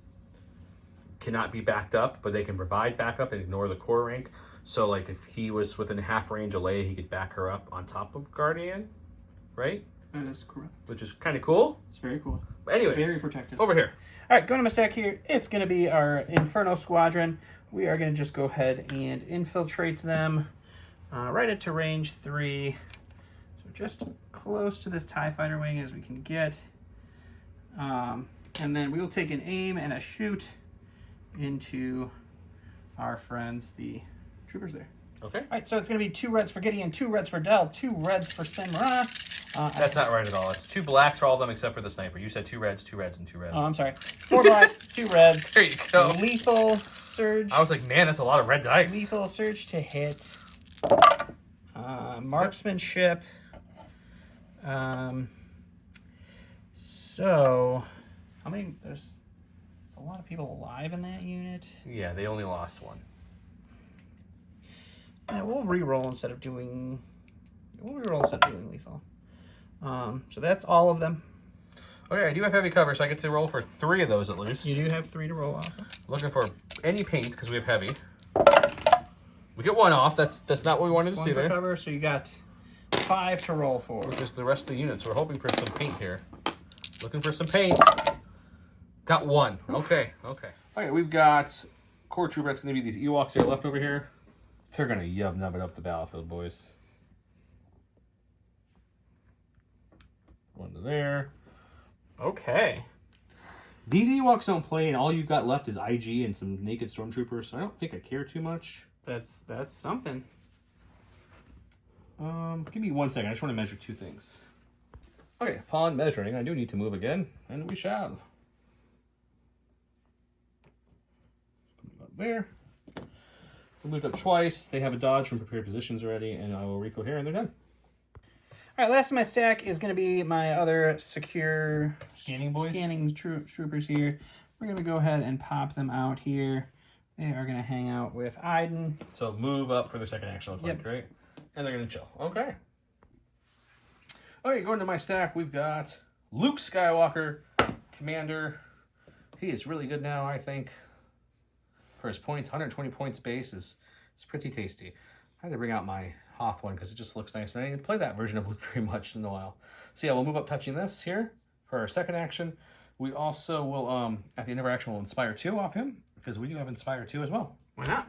A: cannot be backed up, but they can provide backup and ignore the core rank. So, like, if he was within half range of Leia, he could back her up on top of Guardian, right?
B: That is correct.
A: Which is kind of cool.
B: It's very cool.
A: But anyways,
B: very protective.
A: Over here.
B: All right, going to my stack here. It's going to be our Inferno Squadron. We are going to just go ahead and infiltrate them right into range 3. So just close to this TIE Fighter wing as we can get. And then we will take an aim and a shoot into our friends, the troopers there.
A: Okay.
B: All right, so it's going to be 2 reds for Gideon, 2 reds for Del, 2 reds for Samurai.
A: That's not right at all. It's 2 blacks for all of them except for the sniper. You said 2 reds, 2 reds, and 2 reds.
B: Oh, I'm sorry. 4 blacks, 2 reds.
A: There you go.
B: Lethal Surge.
A: I was like, man, that's a lot of red dice.
B: Lethal Surge to hit. Marksmanship. So, how many? There's a lot of people alive in that unit.
A: Yeah, they only lost 1.
B: Yeah, we'll re-roll instead of doing. We'll re-roll instead of doing lethal. So that's all of them.
A: Okay, I do have heavy cover, so I get to roll for 3 of those at least.
B: You do have 3 to roll off.
A: Looking for any paint because we have heavy. We get 1 off. That's not what we wanted to see there.
B: Cover, so you got 5 to roll for.
A: Which is the rest of the units. We're hoping for some paint here. Looking for some paint. Got 1. Okay. Okay, we've got core trooper. That's going to be these Ewoks that are left over here. They're going to yub-nub it up the battlefield, boys. 1 to there.
B: Okay.
A: These Ewoks don't play, and all you've got left is IG and some naked stormtroopers, so I don't think I care too much.
B: That's something.
A: Give me 1 second. I just want to measure 2 things. Okay, upon measuring, I do need to move again, and we shall. Up there. We moved up twice. They have a dodge from prepared positions already, and I will recohere, and they're done.
B: All right, last of my stack is going to be my other secure
A: Scanning boys?
B: Scanning troopers here. We're going to go ahead and pop them out here. They are going to hang out with Iden.
A: So move up for their second action, looks
B: Yep.
A: like, right? And they're going to chill. Okay. Okay, going to my stack, we've got Luke Skywalker, Commander. He is really good now, I think. For his points, 120 points base is pretty tasty. I had to bring out my Hoth one because it just looks nice. And I didn't play that version of Luke very much in a while. So yeah, we'll move up touching this here for our second action. We also will, at the end of our action, we'll Inspire 2 off him because we do have Inspire 2 as well.
B: Why not?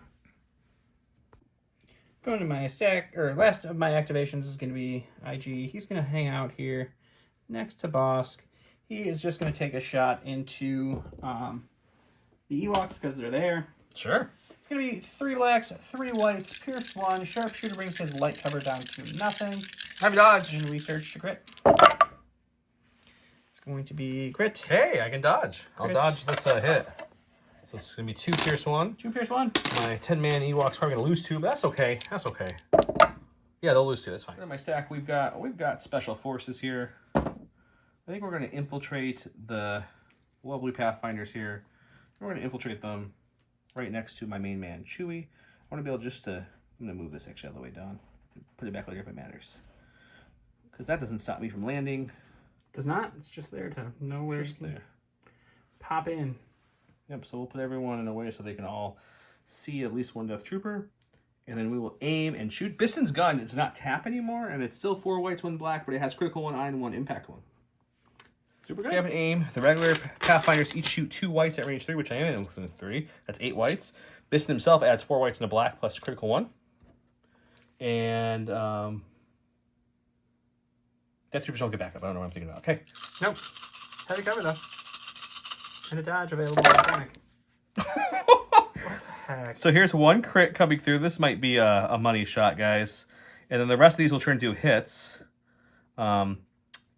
B: Going to my stack, or last of my activations is going to be IG. He's going to hang out here next to Bosk. He is just going to take a shot into the Ewoks because they're there.
A: Sure.
B: It's going to be 3 blacks, 3 whites, Pierce 1. Sharpshooter brings his light cover down to nothing.
A: Have dodge.
B: And research to crit. It's going to be crit.
A: Hey, I can dodge. I'll
B: Crit.
A: dodge this hit. So it's going to be 2 Pierce 1.
B: 2 Pierce 1.
A: My 10-man Ewok's probably going to lose 2, but that's okay. That's okay. Yeah, they'll lose 2. That's fine. In my stack, we've got Special Forces here. I think we're going to infiltrate the lovely Pathfinders here. We're going to infiltrate them right next to my main man, Chewie. I want to be able just to... I'm going to move this actually all the way down. Put it back later if it matters. Because that doesn't stop me from landing.
B: Does not. It's just there to know where
A: Just there.
B: Pop in.
A: Yep, so we'll put everyone in a way so they can all see at least 1 Death Trooper. And then we will aim and shoot. Biston's gun does not tap anymore, and it's still 4 whites, 1 black, but it has critical 1, iron 1, impact 1.
B: Super
A: We
B: good.
A: have an aim. The regular Pathfinders each shoot 2 whites at range 3, which I am in within 3. That's 8 whites. Biston himself adds 4 whites and a black plus critical 1. And Death Troopers don't get back up. I don't know what I'm thinking about. Okay.
B: Nope. Heavy cover though. And a dodge available in panic. What the heck?
A: So here's 1 crit coming through. This might be a money shot, guys. And then the rest of these will turn into hits.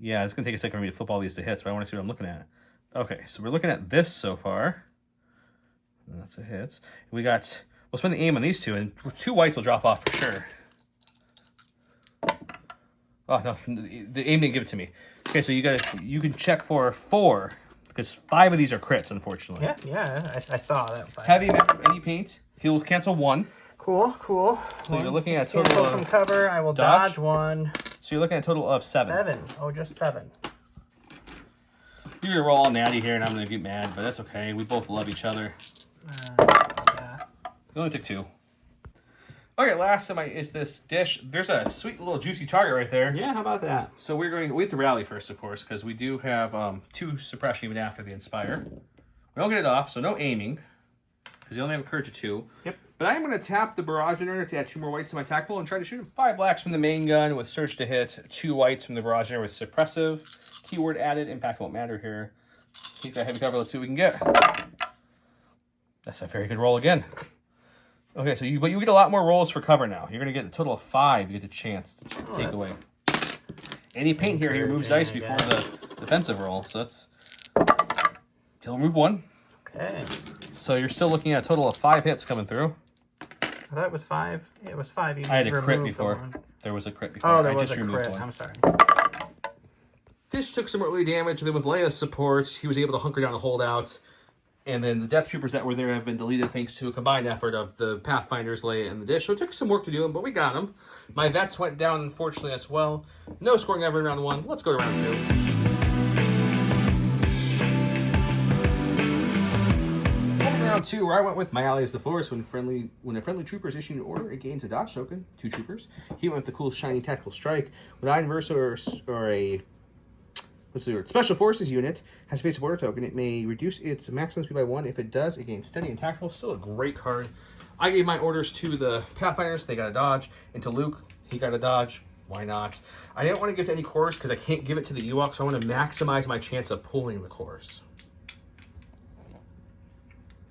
A: Yeah, it's going to take a second for me to flip all these to hits, but I want to see what I'm looking at. Okay, so we're looking at this so far. That's a hit. We'll spend the aim on these 2, and 2 whites will drop off for sure. Oh, no, the aim didn't give it to me. Okay, so you can check for 4, because 5 of these are crits, unfortunately.
B: Yeah, I saw that.
A: Heavy, any paint. He'll cancel 1.
B: Cool.
A: So you're looking at a
B: Cancel
A: total
B: from
A: of...
B: cover. I will
A: dodge.
B: dodge 1.
A: So you're looking at a total of 7.
B: 7. Oh, just 7.
A: You're going to roll all natty here, and I'm going to get mad, but that's okay. We both love each other.
B: Yeah.
A: It only took 2. Okay, last is this dish. There's a sweet little juicy target right there.
B: Yeah, how about that?
A: So we have to rally first, of course, because we do have 2 suppression even after the Inspire. We don't get it off, so no aiming, because you only have a courage of 2.
B: Yep.
A: But I'm going to tap the Barrage Generator to add 2 more whites to my attack pool and try to shoot him. 5 blacks from the main gun with Surge to hit, 2 whites from the Barrage Generator with Suppressive. Keyword added, impact won't matter here. He's got heavy cover, let's see what we can get. That's a very good roll again. Okay, so you get a lot more rolls for cover now. You're gonna get a total of 5. You get the chance to take away. Any paint here, he removes dice before the defensive roll. So that's he'll remove 1.
B: Okay.
A: So you're still looking at a total of 5 hits coming through.
B: I thought it was 5. Yeah, it was 5. You
A: I had a crit
B: removed the
A: before.
B: one.
A: There was a crit before.
B: Oh, there
A: I
B: was
A: just
B: a
A: removed
B: crit.
A: 1.
B: I'm sorry.
A: Dish took some early damage, and then with Leia's support, he was able to hunker down and hold out. And then the Death Troopers that were there have been deleted thanks to a combined effort of the Pathfinders, Leia, and the Dish. So it took some work to do them, but we got them. My vets went down, unfortunately, as well. No scoring ever in round 1. Let's go to round 2. Round 2, where I went with my ally is the Force. When a friendly trooper is issuing an order, it gains a dodge token, 2 troopers. He went with the cool shiny tactical strike. When I inverse or a Special Forces unit has a face of order token, it may reduce its maximum speed by 1. If it does, it gains steady and tactical. Still a great card. I gave my orders to the Pathfinders. They got a dodge. And to Luke, he got a dodge. Why not? I didn't want to give to any cores because I can't give it to the Ewok, so I want to maximize my chance of pulling the cores.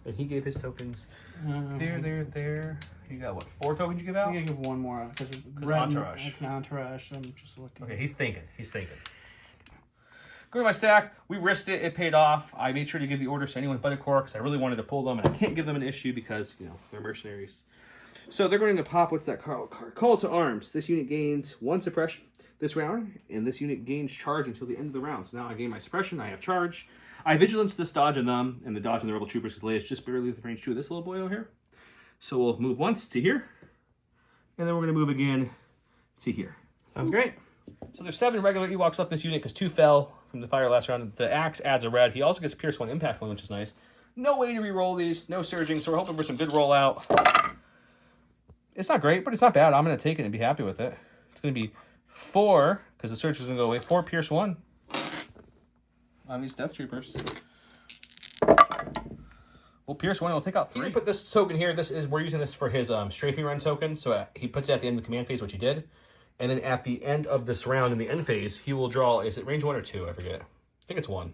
A: And he gave his tokens. There. You got what? 4 tokens you give out?
B: I'm going to give one more because
A: Entourage.
B: Entourage. I'm just looking.
A: Okay, he's thinking. Go to my stack. We risked it. It paid off. I made sure to give the orders to anyone but a core because I really wanted to pull them, and I can't give them an issue because, they're mercenaries. So they're going to pop, what's that card? Call to Arms. This unit gains 1 suppression this round, and this unit gains charge until the end of the round. So now I gain my suppression. I have charge. I have vigilance this dodge on them, and the dodge on the Rebel Troopers because Leia's just barely within range 2 of this little boy over here. So we'll move once to here, and then we're going to move again to here.
B: Sounds great.
A: So there's 7 regular Ewoks left in this unit because 2 fell from the fire last round. The axe adds a red. He also gets Pierce 1 Impact 1, which is nice. No way to re-roll these. No surging, so we're hoping for some good rollout. It's not great, but it's not bad. I'm going to take it and be happy with it. It's going to be 4, because the surge is going to go away. 4 Pierce 1 on these Death Troopers. Well, Pierce 1 will take out 3. You put this token here. We're using this for his strafing run token. So he puts it at the end of the command phase, which he did. And then at the end of this round, in the end phase, he will draw, is it range 1 or 2? I forget. I think it's 1.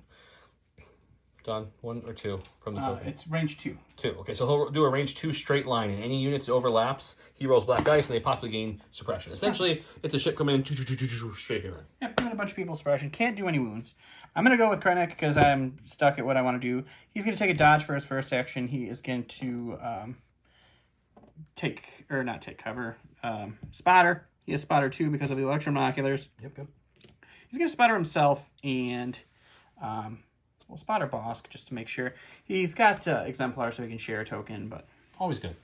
A: Don, 1 or 2 from the token?
B: It's range 2.
A: 2. Okay, so he'll do a range 2 straight line. And any units overlaps, he rolls black dice, and they possibly gain suppression. Essentially, it's a ship coming in, straight here.
B: Yep, doing a bunch of people's suppression. Can't do any wounds. I'm going to go with Krennic because I'm stuck at what I want to do. He's going to take a dodge for his first action. He is going to not take cover. Spotter. He has Spotter 2 because of the electromonoculars.
A: Yep.
B: He's going to spotter himself and spotter Bosk just to make sure. He's got Exemplar so he can share a token, but
A: always good.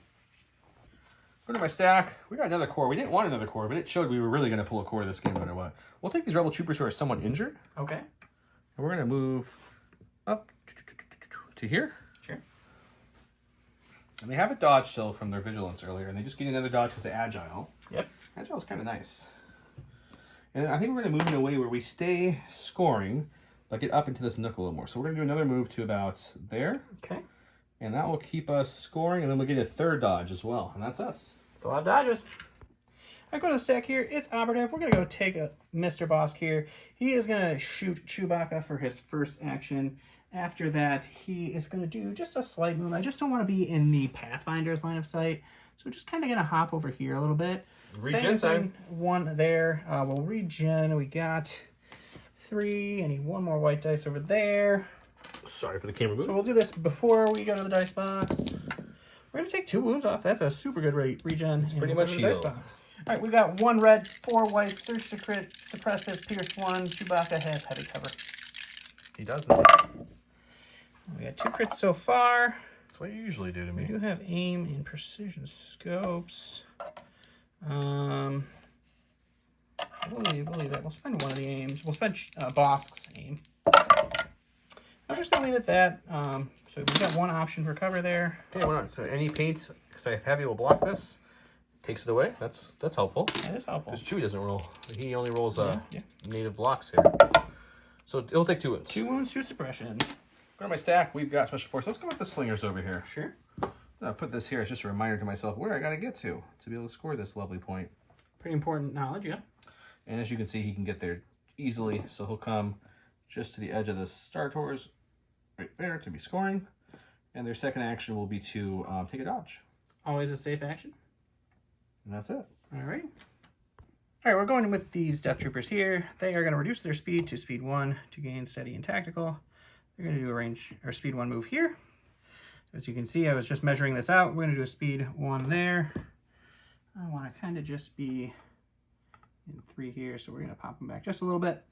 A: Go to my stack. We got another core. We didn't want another core, but it showed we were really going to pull a core this game no matter what. We'll take these Rebel Troopers who are somewhat injured.
B: Okay.
A: And we're going to move up to here.
B: Sure.
A: And they have a dodge still from their vigilance earlier, and they just get another dodge because they're agile.
B: Yep.
A: Agile is kind of nice. And I think we're going to move in a way where we stay scoring, but get up into this nook a little more. So we're going to do another move to about there.
B: Okay.
A: And that will keep us scoring, and then we'll get a 3rd dodge as well. And that's us.
B: It's a lot of dodges. I go to the stack here. It's operative. We're going to go take a Mr. Bosk here. He is going to shoot Chewbacca for his first action. After that, he is going to do just a slight move. I just don't want to be in the Pathfinder's line of sight. So we're just kind of going to hop over here a little bit.
A: Regen time.
B: 1 there. We'll regen. We got 3. I need 1 more white dice over there.
A: Sorry for the camera move.
B: So we'll do this before we go to the dice box. We're going to take 2 wounds off. That's a super good regen. It's
A: pretty much healed.
B: All right, we got 1 red, 4 white, search to crit, suppressive, pierce 1. Chewbacca has heavy cover.
A: He doesn't.
B: We got 2 crits so far.
A: That's what you usually do to
B: We
A: me.
B: do have aim and precision scopes. I believe that. We'll spend one of the aims. We'll spend Bosk's aim. I'm just going to leave it at that. So we've got 1 option for cover there.
A: Okay, why not? So any paint, because I have heavy, will block this. Takes it away. That's helpful.
B: That is helpful.
A: Because Chewie doesn't roll. He only rolls
B: Yeah.
A: native blocks here. So it'll take 2 wounds.
B: 2 wounds, 2 suppression.
A: Go to my stack. We've got Special Force. Let's go with the Slingers over here.
B: Sure.
A: I'll put this here as just a reminder to myself where I got to get to be able to score this lovely point.
B: Pretty important knowledge, yeah.
A: And as you can see, he can get there easily. So he'll come just to the edge of the Star Tours right there to be scoring. And their second action will be to take a dodge.
B: Always a safe action.
A: And that's it.
B: All right. All right, we're going with these Death Troopers here. They are going to reduce their speed to speed 1 to gain steady and tactical. They're going to do a range or speed 1 move here. As you can see, I was just measuring this out. We're going to do a speed 1 there. I want to kind of just be in 3 here, so we're going to pop them back just a little bit.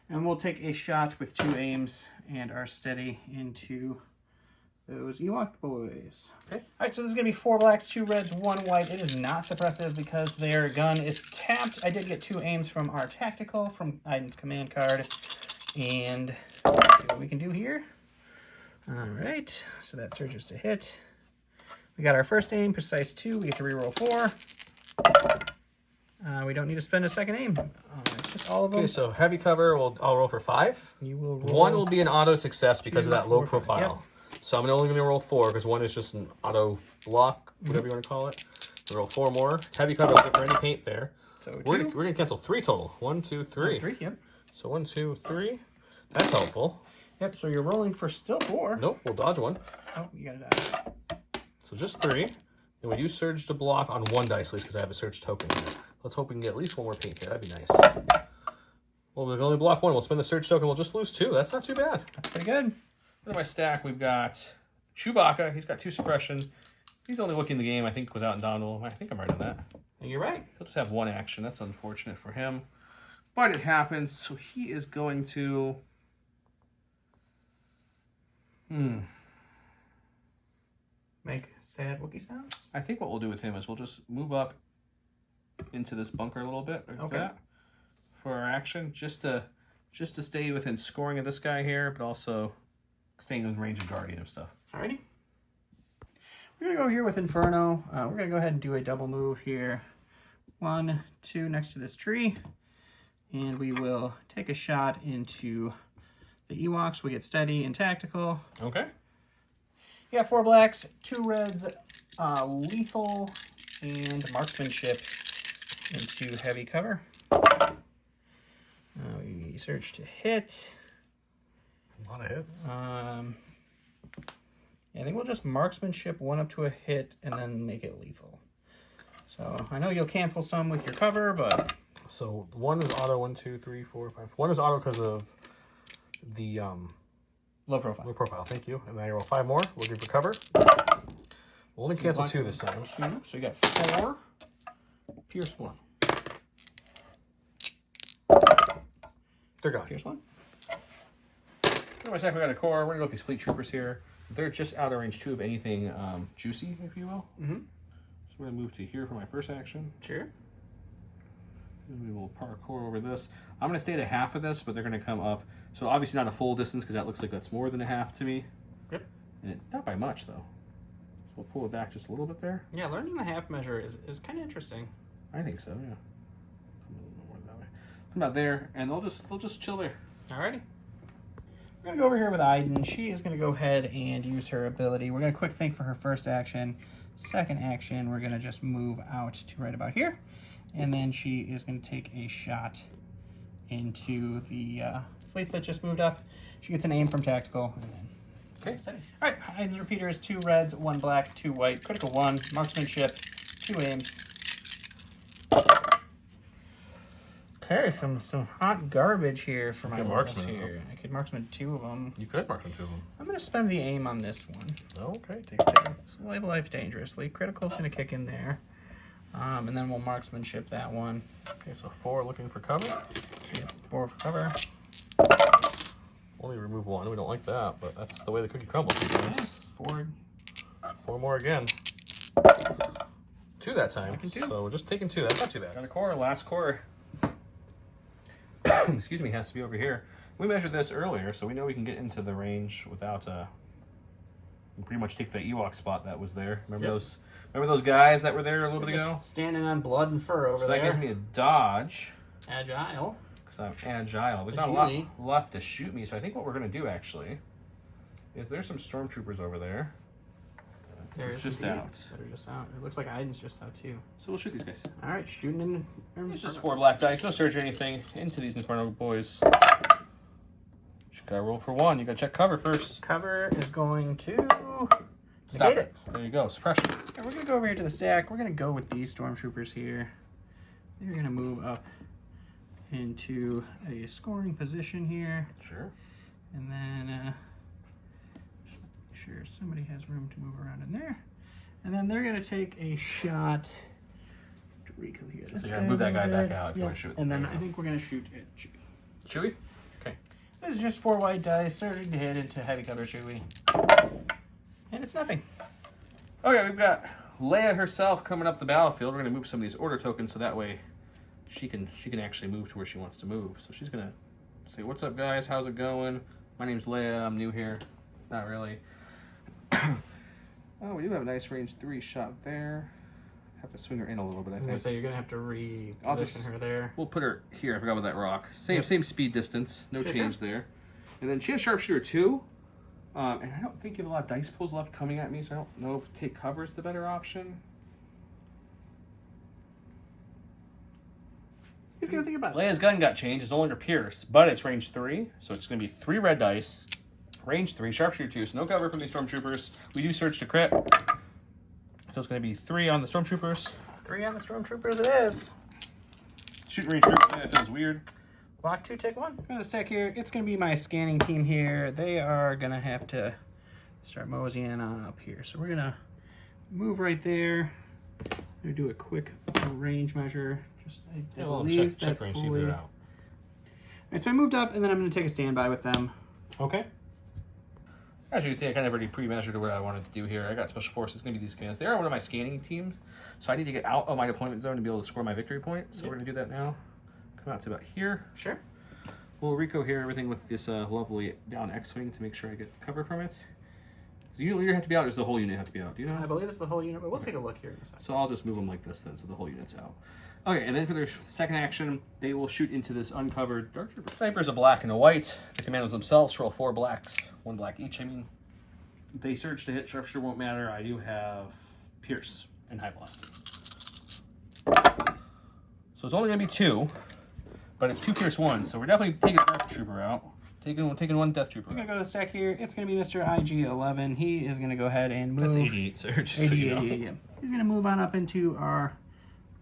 B: And we'll take a shot with 2 aims and our steady into those Ewok boys.
A: Okay.
B: All right, so this is going to be 4 blacks, 2 reds, 1 white. It is not suppressive because their gun is tapped. I did get 2 aims from our tactical from Aiden's command card. And let's see what we can do here. All right, so that surges to hit. We got our first aim, precise 2. We get to reroll 4. We don't need to spend a second aim. It's just all of them.
A: Okay, so heavy cover, I'll roll for 5.
B: You will roll
A: 1 will be an auto success because of
B: 2,
A: that low
B: 4, 5.
A: profile. So I'm only going to roll 4 because 1 is just an auto block, whatever you want to call it. We'll roll 4 more. Heavy cover doesn't for any paint there.
B: So
A: We're going to cancel 3 total. 1, 2, 3.
B: 3, yep.
A: So 1, 2, 3. That's helpful.
B: Yep, so you're rolling for still 4.
A: Nope, we'll dodge 1.
B: Oh, you got it out.
A: So just 3. And we use Surge to block on 1 dice, at least, because I have a Surge token here. Let's hope we can get at least 1 more paint here. That'd be nice. Well, we can only block 1. We'll spend the Surge token. We'll just lose 2. That's not too bad.
B: That's pretty good.
A: In my stack, we've got Chewbacca. He's got 2 suppression. He's only looking the game, I think, without Donald. I think I'm right on that.
B: You're right.
A: He'll just have 1 action. That's unfortunate for him. But it happens. So he is going to...
B: Make sad Wookiee sounds.
A: I think what we'll do with him is we'll just move up into this bunker a little bit, like that, for our action, just to stay within scoring of this guy here, but also staying in range of Guardian of stuff.
B: Alrighty. We're gonna go here with Inferno. We're gonna go ahead and do a double move here. 1, 2 next to this tree, and we will take a shot into the Ewoks. We get steady and tactical.
A: Okay.
B: You got 4 blacks, 2 reds, lethal, and marksmanship into heavy cover. We search to hit.
A: A lot of hits.
B: Yeah, I think we'll just marksmanship 1 up to a hit and then make it lethal. So I know you'll cancel some with your cover, but
A: So 1 is auto. 1, 2, 3, 4, 5. 1 is auto because of the
B: low profile.
A: low profile. Thank you. And then I roll 5 more. We'll give for cover. We'll only cancel 2 this time.
B: 2, so you got 4. Pierce 1.
A: They're gone.
B: Pierce 1.
A: In my stack, we got a core. We're gonna go with these fleet troopers here. They're just out of range 2 of anything juicy, if you will.
B: Mm-hmm.
A: So we're gonna move to here for my first action.
B: Sure.
A: And we will parkour over this. I'm gonna stay at a half of this, but they're gonna come up. So obviously not a full distance because that looks like that's more than a half to me.
B: Yep.
A: And not by much though. So we'll pull it back just a little bit there.
B: Yeah, learning the half measure is kind of interesting.
A: I think so. Yeah. Come a little more that way. Come out there, and they'll just chill there.
B: Alrighty. We're gonna go over here with Aiden. She is gonna go ahead and use her ability. We're gonna quick think for her first action. Second action, we're gonna just move out to right about here. And then she is gonna take a shot into the fleet that just moved up. She gets an aim from tactical. And then
A: Okay.
B: steady. All right, Aiden's repeater is 2 reds, 1 black, 2 white, critical 1, marksmanship, 2 aims. Okay, some hot garbage here for my
A: Good marksman,
B: here. I could marksman 2 of them.
A: You could mark 2 of them.
B: I'm going to spend the aim on this one.
A: Okay. Take
B: Slave life dangerously. Critical's going to kick in there. And then we'll marksmanship that one.
A: Okay, so 4 looking for cover.
B: So 4 for cover.
A: Only remove 1. We don't like that, but that's the way the cookie crumbles sometimes.
B: 4.
A: 4 more again. 2 that time.
B: Taking 2.
A: So we're just taking 2. That's not too bad. Got a core. Last core. Excuse me, has to be over here. We measured this earlier, so we know we can get into the range without we pretty much take the Ewok spot that was there. Remember those? Remember those guys that were there a little bit ago?
B: Standing on blood and fur over
A: So that
B: there.
A: gives me a dodge
B: Agile.
A: because I'm agile. There's not a lot left to shoot me, so I think what we're gonna do actually is there's some stormtroopers over there.
B: There is
A: just
B: indeed.
A: out.
B: That are just out. It looks like Aiden's just out too.
A: So we'll shoot these guys.
B: All right, shooting in.
A: It's just 4 black dice, no surge or anything into these Inferno boys. Just gotta roll for 1. You gotta check cover first.
B: Cover is going to
A: Stop
B: Negate
A: it. There you go. Suppression.
B: Okay, we're gonna go over here to the stack. We're gonna go with these stormtroopers here. They're gonna move up into a scoring position here,
A: Sure.
B: and then just make sure somebody has room to move around in there. And then they're gonna take a shot to Rico here.
A: So you gotta move that guy back out if you
B: Yeah.
A: want to shoot.
B: And then I think we're gonna shoot at Chewie.
A: Chewie? Okay.
B: This is just 4 white dice starting to hit into heavy cover Chewie. And it's nothing.
A: Okay, we've got Leia herself coming up the battlefield. We're gonna move some of these order tokens so that way she can actually move to where she wants to move. So she's gonna say, "What's up, guys? How's it going? My name's Leia. I'm new here. Not really." Oh, we do have a nice range 3 shot there. Have to swing her in a little bit, I
B: I was gonna
A: think.
B: say you're gonna have to reposition her there.
A: We'll put her here. I forgot about that rock. Same
B: Yep.
A: same speed distance. No
B: Sure,
A: change there. And then she has sharpshooter 2. And I don't think you have a lot of dice pulls left coming at me, so I don't know if take cover is the better option.
B: He's gonna think about it.
A: Leia's gun got changed. It's no longer Pierce, but it's range 3, so it's going to be 3 red dice, range 3, sharpshooter 2, so no cover from these stormtroopers. We do surge to crit, so it's going to be 3 on the stormtroopers.
B: 3 on the stormtroopers it is.
A: Shooting range 3, that feels weird.
B: Block 2, take 1. Go to the stack here. It's going to be my scanning team here. They are going to have to start moseying on up here. So we're going to move right there. I'm going to do a quick range measure. Just I believe that fully.
A: out.
B: All right, so I moved up, and then I'm going to take a standby with them.
A: Okay. As you can see, I kind of already pre-measured what I wanted to do here. I got Special Forces, going to be these scans. They are one of my scanning teams, so I need to get out of my deployment zone to be able to score my victory point. So we're going to do that now. Come out to about here.
B: Sure.
A: We'll Rico here everything with this lovely down X-Wing to make sure I get cover from it. Does the unit leader have to be out, or does the whole unit have to be out? Do you know?
B: I believe it's the whole unit, but we'll take a look here in a second.
A: So I'll just move them like this then, so the whole unit's out. Okay, and then for their second action, they will shoot into this uncovered Dark Trooper. Snipers, a black and a white. The commandos themselves roll 4 blacks, 1 black each. I mean, they surge to hit. Sharpshooter won't matter. I do have Pierce and High Blast. So it's only going to be 2, but it's 2 Pierce 1. So we're definitely taking Dark Trooper out. Taking 1 Death Trooper.
B: We're going to go to the stack here. It's going to be Mr. IG-11. He is going to go ahead and move.
A: That's 88 surge. So you know.
B: 88, yeah. He's going to move on up into our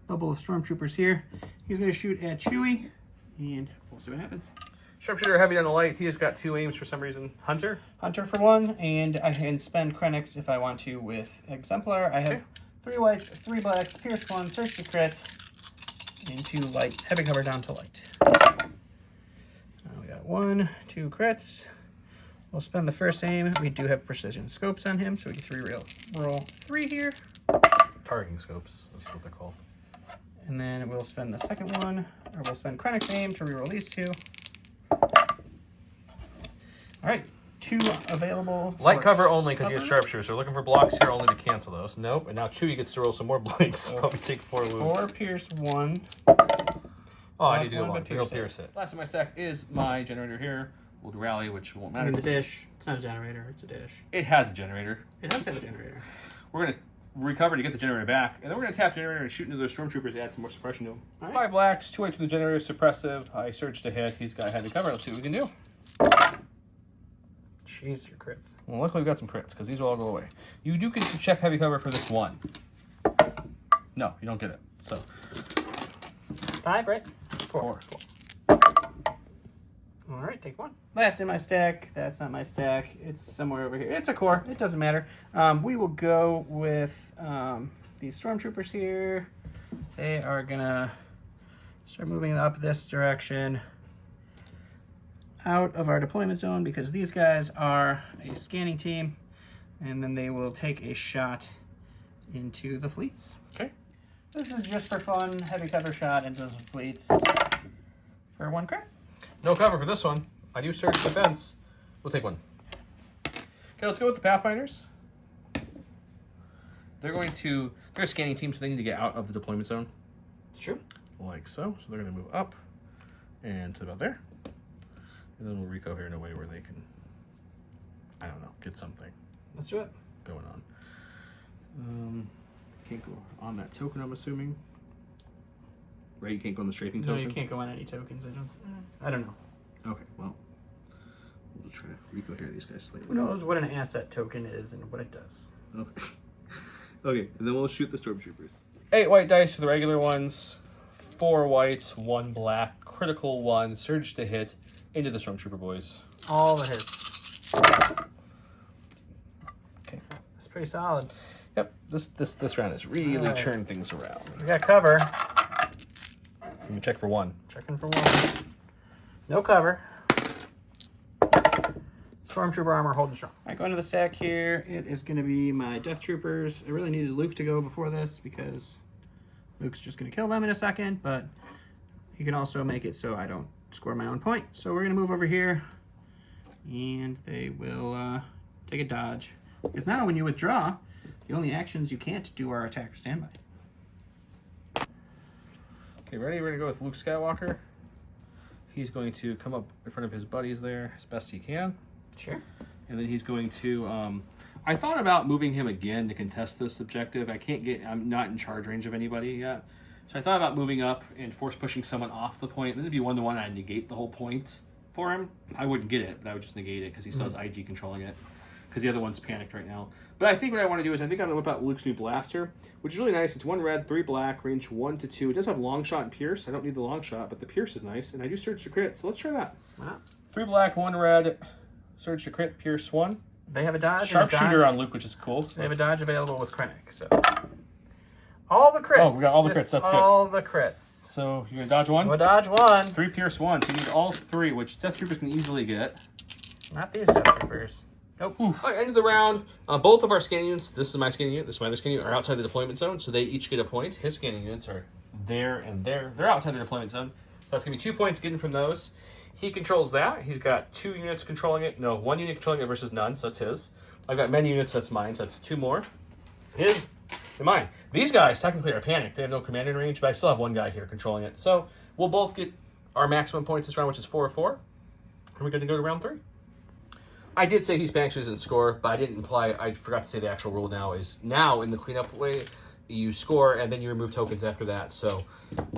B: bubble of stormtroopers here. He's going to shoot at Chewie, and we'll see what happens.
A: Sharpshooter heavy on the light. He has got 2 aims for some reason. Hunter.
B: Hunter for 1, and I can spend Krennics if I want to with Exemplar. I have 3 whites, 3 blacks, Pierce 1, Search to Crit, and 2 light. Heavy cover down to light. Now we got 1, 2 crits. We'll spend the first aim. We do have precision scopes on him, so we can roll 3 here.
A: Targeting scopes. That's what they're called.
B: And then we'll spend the second one, or we'll spend Krennic's aim to reroll these 2. All right, 2 available.
A: Light cover only because he has sharpshooters. So we're looking for blocks here only to cancel those. Nope. And now Chewie gets to roll some more blanks. Probably take 4 wounds.
B: 4 Pierce 1.
A: Oh, I need to do
B: One,
A: one.
B: but
A: We'll
B: Pierce
A: Pierce it. Last of my stack is my generator here. We'll do rally, which won't
B: I
A: matter.
B: mean the dish. It's not a generator, it's a dish.
A: It has a generator.
B: It does have a generator.
A: We're going to recover to get the generator back. And then we're going to tap generator and shoot into those stormtroopers to add some more suppression to them.
B: All right.
A: 5 blacks, 2 whites with the generator, suppressive. I surge to hit. He's got heavy cover. Let's see what we can do.
B: Jeez, your crits.
A: Well, luckily we got some crits because these will all go away. You do get to check heavy cover for this 1. No, you don't get it. So
B: 5, right?
A: 4.
B: All right, take 1. Last in my stack. That's not my stack. It's somewhere over here. It's a core. It doesn't matter. We will go with these stormtroopers here. They are going to start moving up this direction out of our deployment zone because these guys are a scanning team. And then they will take a shot into the fleets.
A: Okay.
B: This is just for fun. Heavy cover shot into the fleets for 1 crit.
A: No cover for this one. I do surge defense. We'll take 1. Okay, let's go with the Pathfinders. They're a scanning team, so they need to get out of the deployment zone.
B: It's true.
A: Like so. So they're going to move up and to about there. And then we'll Rico here in a way where they can, I don't know, get something
B: Let's do it.
A: going on. Can't go on that token, I'm assuming. Right, you can't go on the strafing
B: No,
A: token?
B: you can't go on any tokens. I don't know.
A: Okay, well, we'll try to Rico here these guys slightly.
B: Who knows what an asset token is and what it does?
A: Okay, and then we'll shoot the Stormtroopers. 8 white dice for the regular ones, 4 whites, 1 black, critical 1, surge to hit, into the Stormtrooper boys.
B: All the hits. Okay, that's pretty solid.
A: Yep, this round has really turned things around.
B: We got cover.
A: Let me check for 1.
B: Checking for 1. No cover. Stormtrooper armor holding strong. All right, going to the stack here. It is going to be my Death Troopers. I really needed Luke to go before this because Luke's just going to kill them in a second, but he can also make it so I don't score my own point. So we're going to move over here, and they will take a dodge. Because now when you withdraw, the only actions you can't do are attack or standby.
A: Okay, ready? We're going to go with Luke Skywalker. He's going to come up in front of his buddies there as best he can.
B: Sure.
A: And then he's going to, I thought about moving him again to contest this objective. I'm not in charge range of anybody yet. So I thought about moving up and force pushing someone off the point. Then it'd be 1-to-1, I'd negate the whole point for him. I wouldn't get it, but I would just negate it because he still has IG controlling it. Because the other one's panicked right now. But I think what I want to do is I think I'm going to whip out Luke's new blaster, which is really nice. It's 1 red, 3 black, range 1 to 2. It does have long shot and pierce. I don't need the long shot, but the pierce is nice. And I do surge to crit, so let's try that.
B: Wow.
A: 3 black, 1 red, surge to crit, pierce 1.
B: They have a dodge.
A: Sharpshooter on Luke, which is cool.
B: They have a dodge available with Krennic. So all the crits.
A: Oh, we got all the crits. That's good.
B: All the crits.
A: So you're gonna dodge 1.
B: We'll dodge 1.
A: 3 pierce 1. So you need all 3, which Death Troopers can easily get.
B: Not these Death Troopers. Nope.
A: End of the round. Both of our scanning units. This is my scanning unit. This is my other scanning unit. Are outside the deployment zone, so they each get a point. His scanning units are there and there. They're outside the deployment zone. So that's gonna be 2 points getting from those. He controls that. He's got 2 units controlling it. No, 1 unit controlling it versus none. So that's his. I've got many units. That's mine. So that's 2 more. His and mine. These guys technically are panicked. They have no command in range, but I still have 1 guy here controlling it. So we'll both get our maximum points this round, which is 4 of 4. And we're going to go to round 3. I did say he's panicked so he doesn't score, but I didn't imply. I forgot to say the actual rule now is now in the cleanup way, you score and then you remove tokens after that. So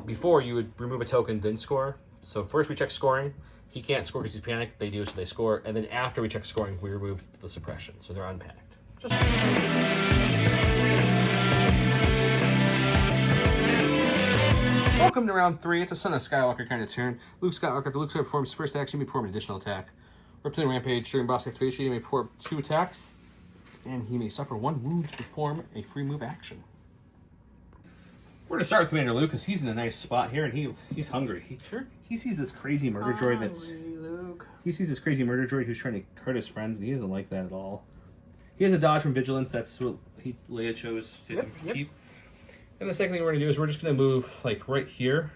A: before you would remove a token, then score. So first we check scoring. He can't score because he's panicked. They do, so they score. And then after we check scoring, we remove the suppression. So they're unpanicked. Just... Welcome to round 3. It's a Son of Skywalker kind of turn. Luke Skywalker, after Luke Skywalker performs his first action, he may perform an additional attack. Representing Rampage, during boss activation, he may perform 2 attacks. And he may suffer 1 wound to perform a free move action. We're going to start with Commander Luke because he's in a nice spot here and he's hungry. He sees this crazy murder droid He sees this crazy murder droid who's trying to hurt his friends, and he doesn't like that at all. He has a dodge from Vigilance. That's what Leia chose to keep. And the second thing we're going to do is we're just going to move like right here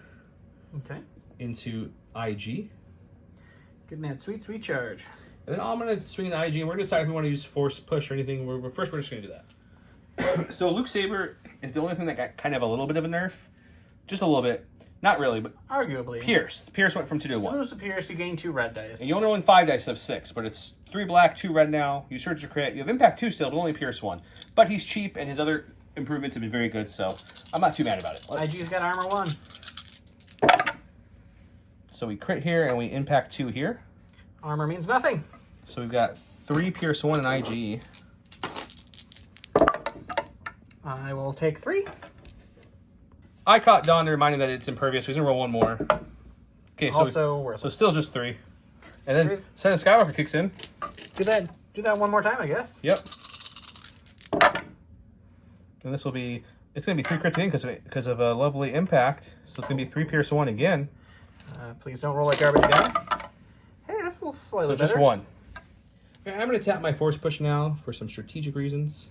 A: into IG.
B: Getting that sweet, sweet charge.
A: And then I'm going to swing an IG, and we're going to decide if we want to use Force Push or anything. First, we're just going to do that. So Luke Saber is the only thing that got kind of a little bit of a nerf. Just a little bit. Not really, but...
B: Arguably.
A: Pierce. Pierce went from 2 to 1.
B: You lose the Pierce, you gain 2 red dice.
A: And you only win 5 dice of 6, but it's 3 black, 2 red now. You surge your crit. You have Impact 2 still, but only Pierce 1. But he's cheap, and his other improvements have been very good, so I'm not too mad about it.
B: IG's got armor 1.
A: So we crit here, and we Impact 2 here.
B: Armor means nothing.
A: So we've got 3 Pierce 1 and IG.
B: I will take 3.
A: I caught Dawn to remind him that it's impervious, so he's going to roll 1 more. Okay, so
B: also worthless.
A: So still just 3. And then Son of Skywalker kicks in.
B: Do that one more time, I guess.
A: Yep. And this will be... It's going to be 3 crits in because of a lovely impact. So it's going to be 3 Pierce 1 again.
B: Please don't roll like garbage again. Hey, that's a little slightly better.
A: Just 1. Okay, I'm going to tap my Force Push now for some strategic reasons.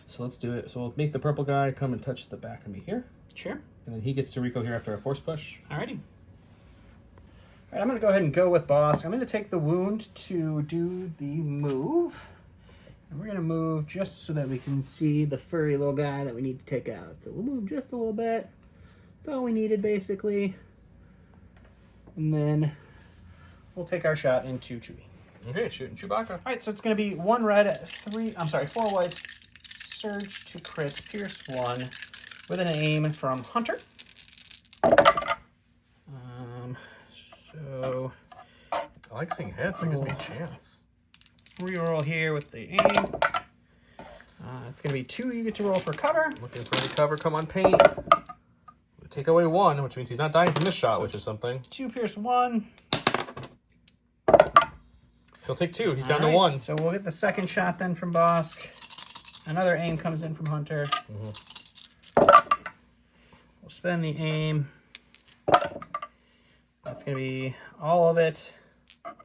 A: So let's do it. So we'll make the purple guy come and touch the back of me here.
B: Sure.
A: And then he gets to Rico here after a Force Push.
B: Alrighty. Alright, I'm going to go ahead and go with Boss. I'm going to take the wound to do the move. And we're going to move just so that we can see the furry little guy that we need to take out. So we'll move just a little bit. That's all we needed, basically. And then we'll take our shot into Chewie.
A: Okay, shooting Chewbacca.
B: Alright, so it's going to be 1 red, 4 whites, surge to crit, pierce 1, with an aim from Hunter. So
A: I like seeing hits. It gives me a chance.
B: Reroll here with the aim. It's going to be 2 you get to roll for cover.
A: Looking for any cover. Come on, paint. Take away 1, which means he's not dying from this shot, which is something.
B: 2 pierce 1.
A: He'll take 2. He's down to
B: Alright,
A: 1.
B: So we'll get the second shot then from Bosk. Another aim comes in from Hunter. We'll spend the aim. That's going to be all of it.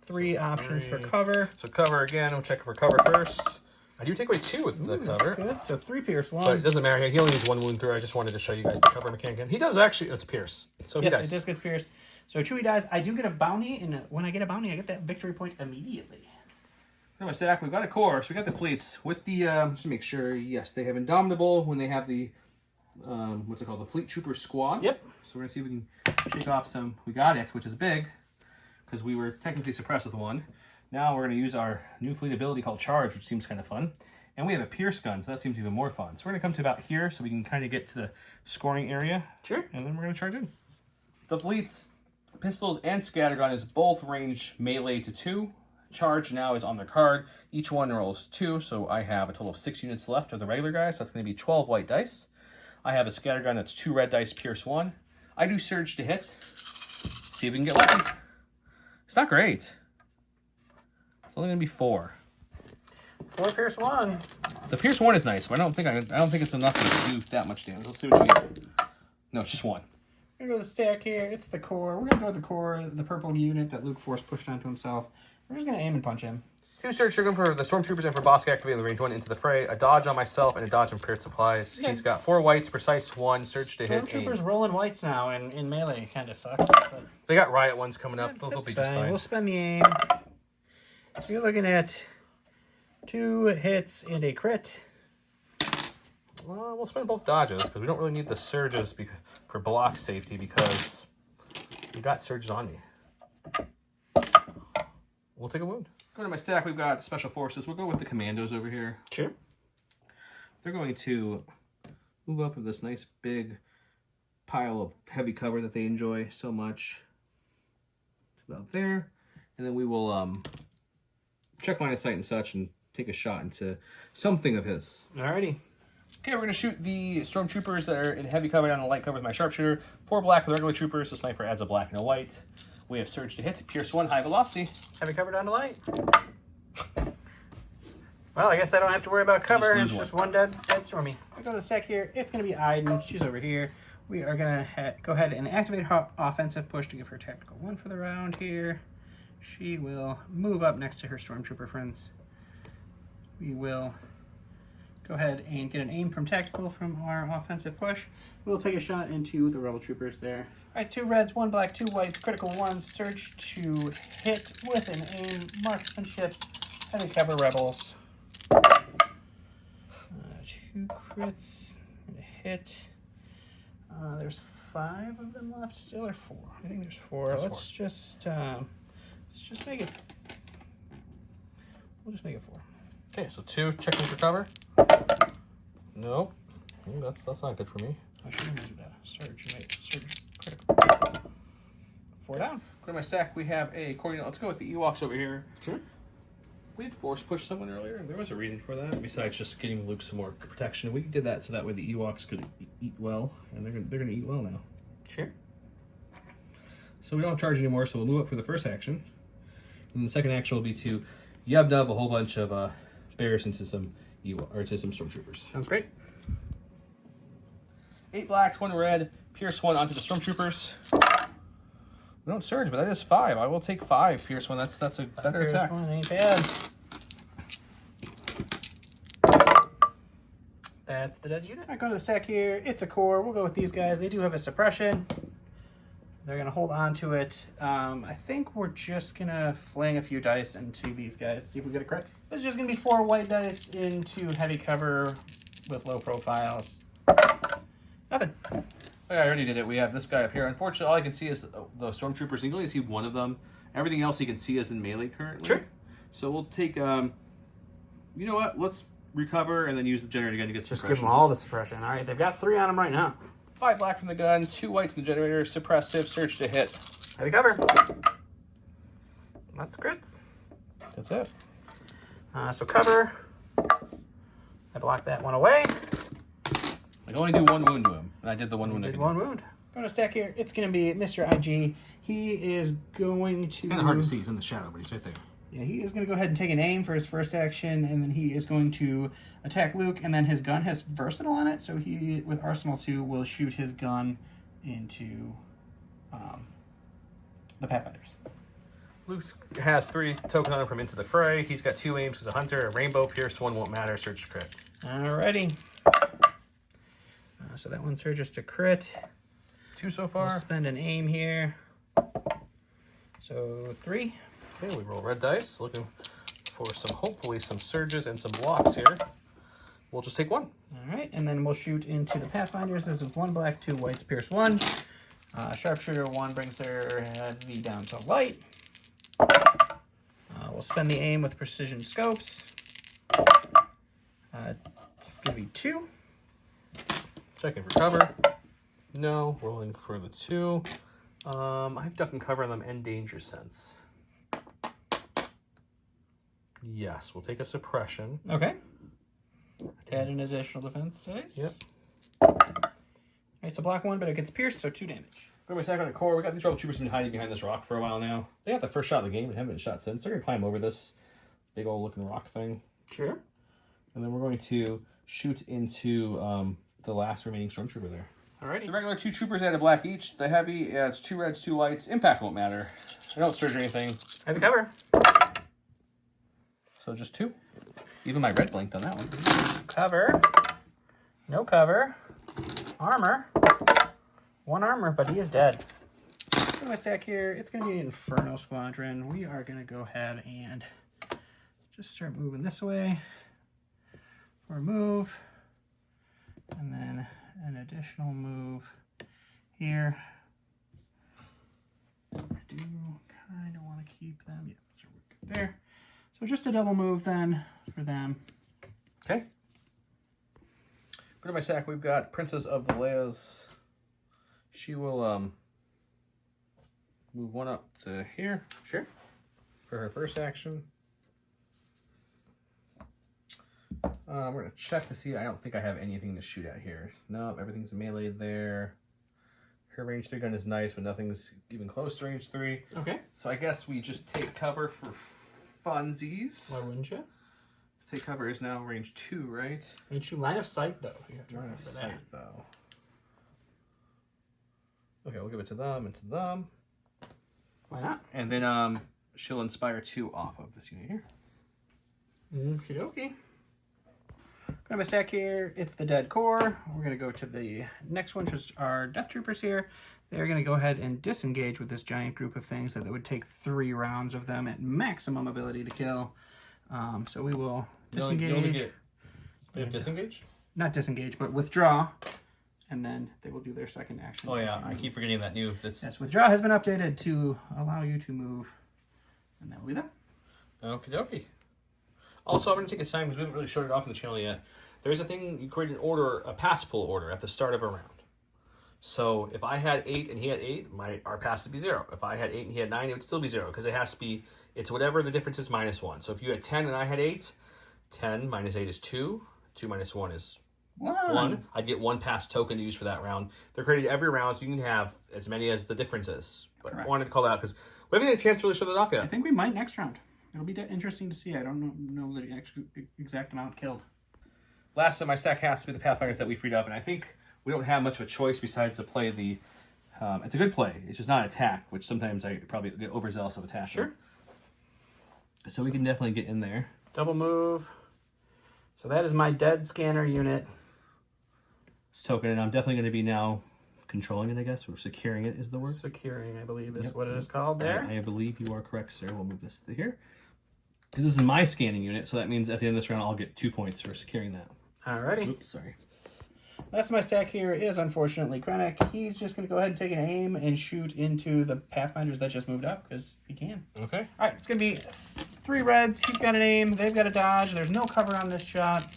B: 3 options for cover.
A: So cover again. We'll check for cover first. I do take away 2 with the cover.
B: Good. So 3 pierce 1.
A: But it doesn't matter. He only needs 1 wound through. I just wanted to show you guys the cover mechanic. And he does actually. It's pierce. So he
B: Yes,
A: dies.
B: it does get pierced. So Chewie dies. I do get a bounty, and when I get a bounty, I get that victory point immediately.
A: My stack, we've got a core, so we got the fleets with the, just to make sure, yes, they have Indomitable when they have the, what's it called, the Fleet Trooper Squad.
B: Yep.
A: So we're going to see if we can shake off some, we got it, which is big, because we were technically suppressed with 1. Now we're going to use our new fleet ability called Charge, which seems kind of fun. And we have a Pierce gun, so that seems even more fun. So we're going to come to about here, so we can kind of get to the scoring area.
B: Sure.
A: And then we're going to charge in. The fleets, pistols, and scattergun is both range melee to 2. Charge now is on the card. Each one rolls 2, so I have a total of 6 units left of the regular guys, so that's going to be 12 white dice. I have a scattergun that's 2 red dice, pierce 1. I do surge to hit. See if we can get lucky. It's not great. It's only going to be 4.
B: 4 pierce 1.
A: The pierce 1 is nice, but I don't think it's enough to do that much damage. Let's see what you get. No, it's just 1.
B: We're going to go to the stack here. It's the core. We're going to go with the core, the purple unit that Luke Force pushed onto himself. We're just going to aim and punch him.
A: 2 surge trigger for the stormtroopers and for Bosk activating the range 1 into the fray. A dodge on myself and a dodge on paired supplies.
B: Yeah.
A: He's got 4 whites, precise 1, surge to hit.
B: Stormtroopers rolling whites now in melee. Kind of sucks. But
A: They got riot ones coming up. They'll be just fine.
B: We'll spend the aim. So you're looking at 2 hits and a crit.
A: Well, we'll spend both dodges because we don't really need the surges for block safety because we got surges on me. We'll take a wound. Go to my stack. We've got special forces. We'll go with the commandos over here.
B: Sure.
A: They're going to move up with this nice big pile of heavy cover that they enjoy so much. It's about there. And then we will check line of sight and such and take a shot into something of his.
B: Alrighty.
A: Okay, we're going to shoot the stormtroopers that are in heavy cover down and light cover with my sharpshooter. 4 black for the regular troopers. The sniper adds a black and a white. We have surge to hit. Pierce 1, high velocity.
B: Heavy cover down to light. Well, I guess I don't have to worry about cover. It's just one dead Stormy. I go to the stack here. It's going to be Iden. She's over here. We are going to go ahead and activate her offensive push to give her tactical 1 for the round here. She will move up next to her stormtrooper friends. We will go ahead and get an aim from tactical from our offensive push. We'll take a shot into the rebel troopers there. All right, 2 reds, 1 black, 2 whites, critical 1, surge to hit with an aim, marksmanship, heavy cover rebels. 2 crits, and a hit. There's 5 of them left still, or 4? I think there's 4. Let's just make it. We'll just make it 4.
A: Okay, so 2 checking for cover. No, that's not good for me.
B: I should have measured that. Surge, mate. Surge, critical. 4 down.
A: Go to my stack. We have a coordinate. Let's go with the Ewoks over here.
B: Sure.
A: We had force push someone earlier. There was a reason for that, besides just getting Luke some more protection. We did that so that way the Ewoks could eat well, and they're gonna eat well now.
B: Sure.
A: So we don't charge anymore. So we'll move up for the first action, and the second action will be to yub-dub a whole bunch of bears into some into some stormtroopers.
B: Sounds great.
A: 8 blacks, 1 red, pierce 1 onto the stormtroopers. We don't surge, but that is 5. I will take 5 pierce 1. That's a better
B: Pierce
A: attack.
B: 1 ain't bad. That's the dead unit. I go to the stack here. It's a core. We'll go with these guys. They do have a suppression. They're going to hold on to it. I think we're just going to fling a few dice into these guys, see if we get a crit. This is just going to be 4 white dice into heavy cover with low profiles. Nothing.
A: I already did it. We have this guy up here. Unfortunately, all I can see is the stormtroopers. You can only see one of them. Everything else you can see is in melee currently.
B: Sure.
A: So we'll take, you know what? Let's recover and then use the generator again to get
B: Just
A: suppression.
B: give them all the suppression. All right, they've got 3 on them right now.
A: 5 black from the gun, 2 white from the generator, suppressive, surge to hit.
B: Heavy cover. That's crits.
A: That's it.
B: So cover. I blocked that one away.
A: I can only do one wound to him, and I did the one wound.
B: Did one wound. Going to stack here. It's going to be Mr. IG. He is going to...
A: It's kind of hard to see. He's in the shadow, but he's right there.
B: Yeah, he is going to go ahead and take an aim for his first action, and then he is going to attack Luke, and then his gun has Versatile on it, so he, with Arsenal 2, will shoot his gun into the Pathfinders.
A: Luke has 3 token on him from Into the Fray. He's got 2 aims as a hunter. A Rainbow Pierce, 1 won't matter. Surge to crit.
B: Alrighty. So that one surges to crit.
A: 2 so far.
B: We'll spend an aim here. So 3.
A: Okay, we roll red dice, looking for hopefully some surges and some blocks here. We'll just take 1.
B: All right, and then we'll shoot into the Pathfinders. This is 1 black, 2 whites, pierce 1. Sharpshooter 1 brings their heavy down to light. We'll spend the aim with precision scopes. Give me 2.
A: Checking for cover. No, rolling for the 2. I have duck and cover on them and danger sense. Yes, we'll take a suppression.
B: Okay. Add an additional defense dice.
A: Yep.
B: It's a black 1, but it gets pierced, so 2 damage.
A: Go to my second core. We got these rebel troopers been hiding behind this rock for a while now. They got the first shot of the game and haven't been shot since. They're gonna climb over this big old looking rock thing.
B: Sure.
A: And then we're going to shoot into the last remaining stormtrooper there.
B: Alrighty.
A: The regular 2 troopers add a black each. The heavy adds 2 reds, 2 whites. Impact won't matter. I don't surge or anything.
B: Heavy cover.
A: So just 2. Even my red blinked on that one.
B: Cover. No cover. Armor. 1 armor, but he is dead. Put my stack here. It's going to be an Inferno Squadron. We are going to go ahead and just start moving this way for a move. And then an additional move here. I do kind of want to keep them. Yeah, so we're good there. So just a double move then for them.
A: Okay. Go to my stack. We've got Princess of the Leias. She will move 1 up to here.
B: Sure.
A: For her first action. We're going to check to see. I don't think I have anything to shoot at here. No, everything's melee there. Her range 3 gun is nice, but nothing's even close to range 3.
B: Okay.
A: So I guess we just take cover for funsies.
B: Why wouldn't you?
A: Take cover is now range 2, right?
B: Ain't you line of sight though? You have to
A: Line of
B: remember
A: sight, though. Okay, we'll give it to them and to them.
B: Why not?
A: And then she'll inspire 2 off of this unit here.
B: Okey-dokey. Got my stack here. It's the Dead Core. We're going to go to the next one, which is our Death Troopers here. They're going to go ahead and disengage with this giant group of things that would take 3 rounds of them at maximum ability to kill. So we will disengage.
A: They have disengage?
B: Not disengage, but withdraw. And then they will do their second action.
A: Oh yeah, I keep forgetting that new.
B: Yes, withdraw has been updated to allow you to move. And that will be that.
A: Okie dokie. Also, I'm going to take a time because we haven't really showed it off in the channel yet. There's a thing, you create an order, a pass pull order at the start of a round. So if I had 8 and he had 8, our pass would be 0. If I had 8 and he had 9, it would still be 0 because it has to be, it's whatever the difference is minus 1. So if you had 10 and I had 8, 10 minus 8 is 2. 2 minus 1 is 1. I'd get 1 pass token to use for that round. They're created every round, so you can have as many as the difference is. But I wanted to call that out because we haven't had a chance to really show that off yet.
B: I think we might next round. It'll be interesting to see. I don't know the exact amount killed.
A: Last of my stack has to be the Pathfinders that we freed up, and I think we don't have much of a choice besides to play the... it's a good play. It's just not attack, which sometimes I probably get overzealous of attack.
B: Sure.
A: So we can definitely get in there.
B: Double move. So that is my dead scanner unit.
A: Token, and I'm definitely going to be now controlling it, I guess, or securing it is the word.
B: Securing, I believe, is what it is called there.
A: I believe you are correct, sir. We'll move this to here. Because this is my scanning unit, so that means at the end of this round, I'll get 2 points for securing that.
B: Alrighty.
A: Oops, sorry.
B: Last of my stack here is, unfortunately, Krennic. He's just going to go ahead and take an aim and shoot into the Pathfinders that just moved up, because he can.
A: Okay.
B: Alright, it's going to be 3 reds. He's got an aim. They've got a dodge. There's no cover on this shot.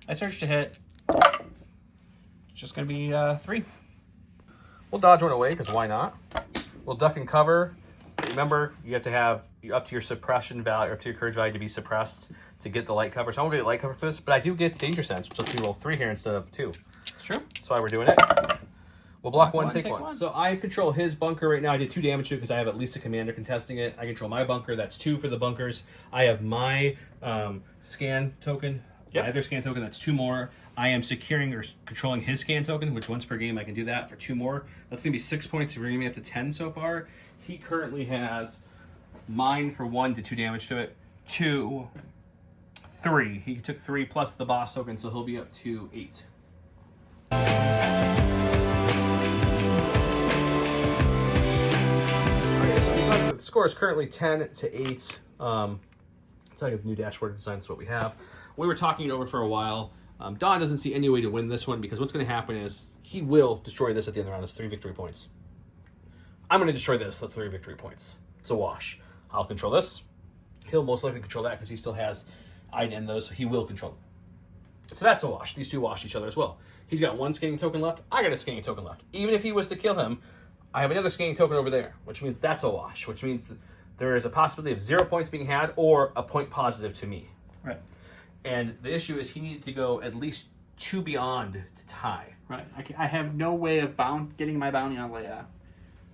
B: I searched to hit. It's just going to be 3.
A: We'll dodge one away, because why not? We'll duck and cover. Remember, you have to have up to your suppression value, or up to your courage value to be suppressed to get the light cover. So I won't get light cover for this, but I do get danger sense, which lets me roll 3 here instead of 2.
B: Sure.
A: That's why we're doing it. We'll block one, take one. So I control his bunker right now. I did 2 damage to it because I have at least a commander contesting it. I control my bunker. That's 2 for the bunkers. I have my scan token.
B: Yep.
A: My other scan token. That's 2 more. I am securing or controlling his scan token, which once per game I can do that for 2 more. That's going to be 6 points. We're bringing me up to 10 so far. He currently has mine for 1 to 2 damage to it. 2, 3. He took 3 plus the boss token, so he'll be up to 8. The score is currently 10 to 8. It's like a new dashboard design. That's what we have. We were talking it over for a while. Don doesn't see any way to win this one because what's going to happen is he will destroy this at the end of the round. That's 3 victory points. I'm going to destroy this. That's 3 victory points. It's a wash. I'll control this. He'll most likely control that because he still has I'd end those, so he will control them. So that's a wash. These 2 wash each other as well. He's got 1 scanning token left. I got a scanning token left. Even if he was to kill him, I have another scanning token over there, which means that's a wash, which means that there is a possibility of 0 points being had or a point positive to me.
B: Right.
A: And the issue is he needed to go at least 2 beyond to tie.
B: Right. I have no way of getting my bounty on Leia.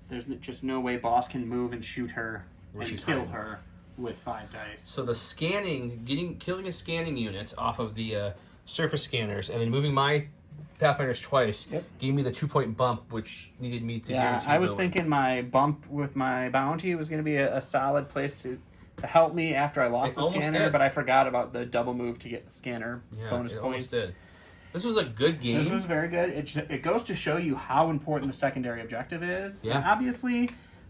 B: There's just no way boss can move and shoot her and kill her with 5 dice.
A: So the scanning, killing a scanning unit off of the surface scanners and then moving my Pathfinders twice gave me the 2-point bump, which needed me to guarantee.
B: I was thinking my bump with my bounty was going to be a solid place to help me after I lost the scanner, but I forgot about the double move to get the scanner bonus points.
A: Almost did. This was a good game.
B: This was very good. It goes to show you how important the secondary objective is.
A: Yeah.
B: And obviously,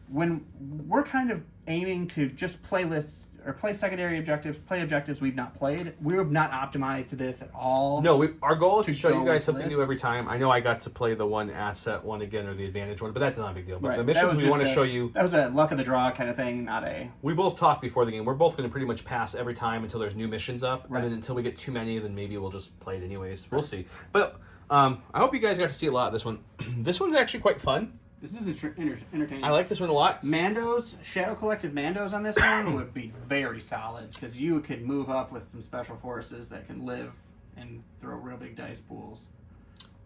B: when we're kind of aiming to just play lists or play secondary objectives, play objectives we've not played, we have not optimized this at all.
A: No, our goal is to show you guys something
B: lists.
A: new every time. I know I got to play the 1 asset one again, or the advantage one, but that's not a big deal. But
B: Right.
A: the missions we want to show you...
B: That was a luck of the draw kind of thing, not a...
A: We both talked before the game. We're both going to pretty much pass every time until there's new missions up.
B: Right.
A: And then until we get too many, then maybe we'll just play it anyways. We'll see. But I hope you guys got to see a lot of this one. This one's actually quite fun.
B: This is entertaining.
A: I like this one a lot.
B: Mandos, Shadow Collective Mandos on this one would be very solid because you could move up with some special forces that can live and throw real big dice pools.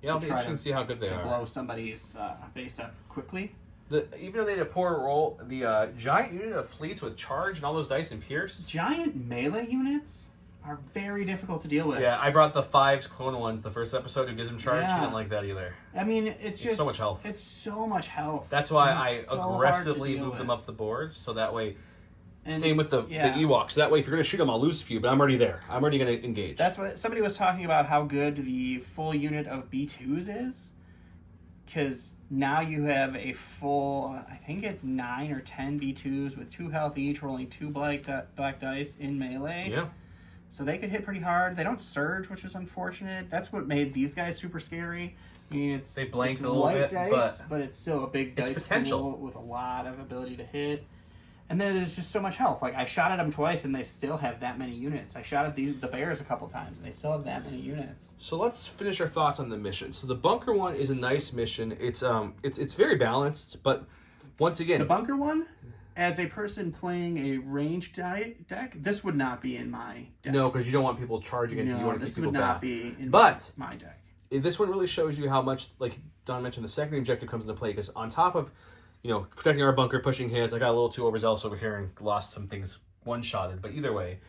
A: Yeah, it'll be interesting to see how good they are.
B: To blow somebody's face up quickly.
A: Even though they had a poor roll, the giant unit of fleets with charge and all those dice and pierce.
B: Giant melee units are very difficult to deal with.
A: Yeah, I brought the 5s clone ones the first episode who gives him charge.
B: Yeah.
A: He didn't like that either.
B: I mean, it's just
A: so much health.
B: It's so much health.
A: That's why
B: And
A: I
B: it's so
A: aggressively
B: hard to
A: move
B: deal
A: them
B: with.
A: up the board, so that way...
B: And,
A: Same with the Ewoks. That way, if you're going to shoot them, I'll lose a few, but I'm already there. I'm already going to engage.
B: That's what somebody was talking about, how good the full unit of B2s is. Because now you have a full, I think it's 9 or 10 B2s with 2 health each, rolling 2 black dice in melee.
A: Yeah.
B: So they could hit pretty hard. They don't surge, which is unfortunate. That's what made these guys super scary. I mean,
A: They blanked
B: it's
A: a little
B: white
A: bit,
B: dice, but it's still a big
A: it's
B: dice
A: potential.
B: pool with a lot of ability to hit. And then there's just so much health. Like, I shot at them twice, and they still have that many units. I shot at the bears a couple times, and they still have that many units.
A: So let's finish our thoughts on the mission. So the bunker one is a nice mission. It's very balanced, but once again,
B: The bunker one, as a person playing a ranged deck, this would not be in my deck.
A: no, because you don't want people charging into you. You want to keep
B: this
A: people
B: would not
A: back.
B: be in
A: But
B: my deck.
A: this one really shows you how much, like Don mentioned, the secondary objective comes into play. Because on top of, protecting our bunker, pushing his, I got a little too overzealous over here and lost some things one-shotted. But either way,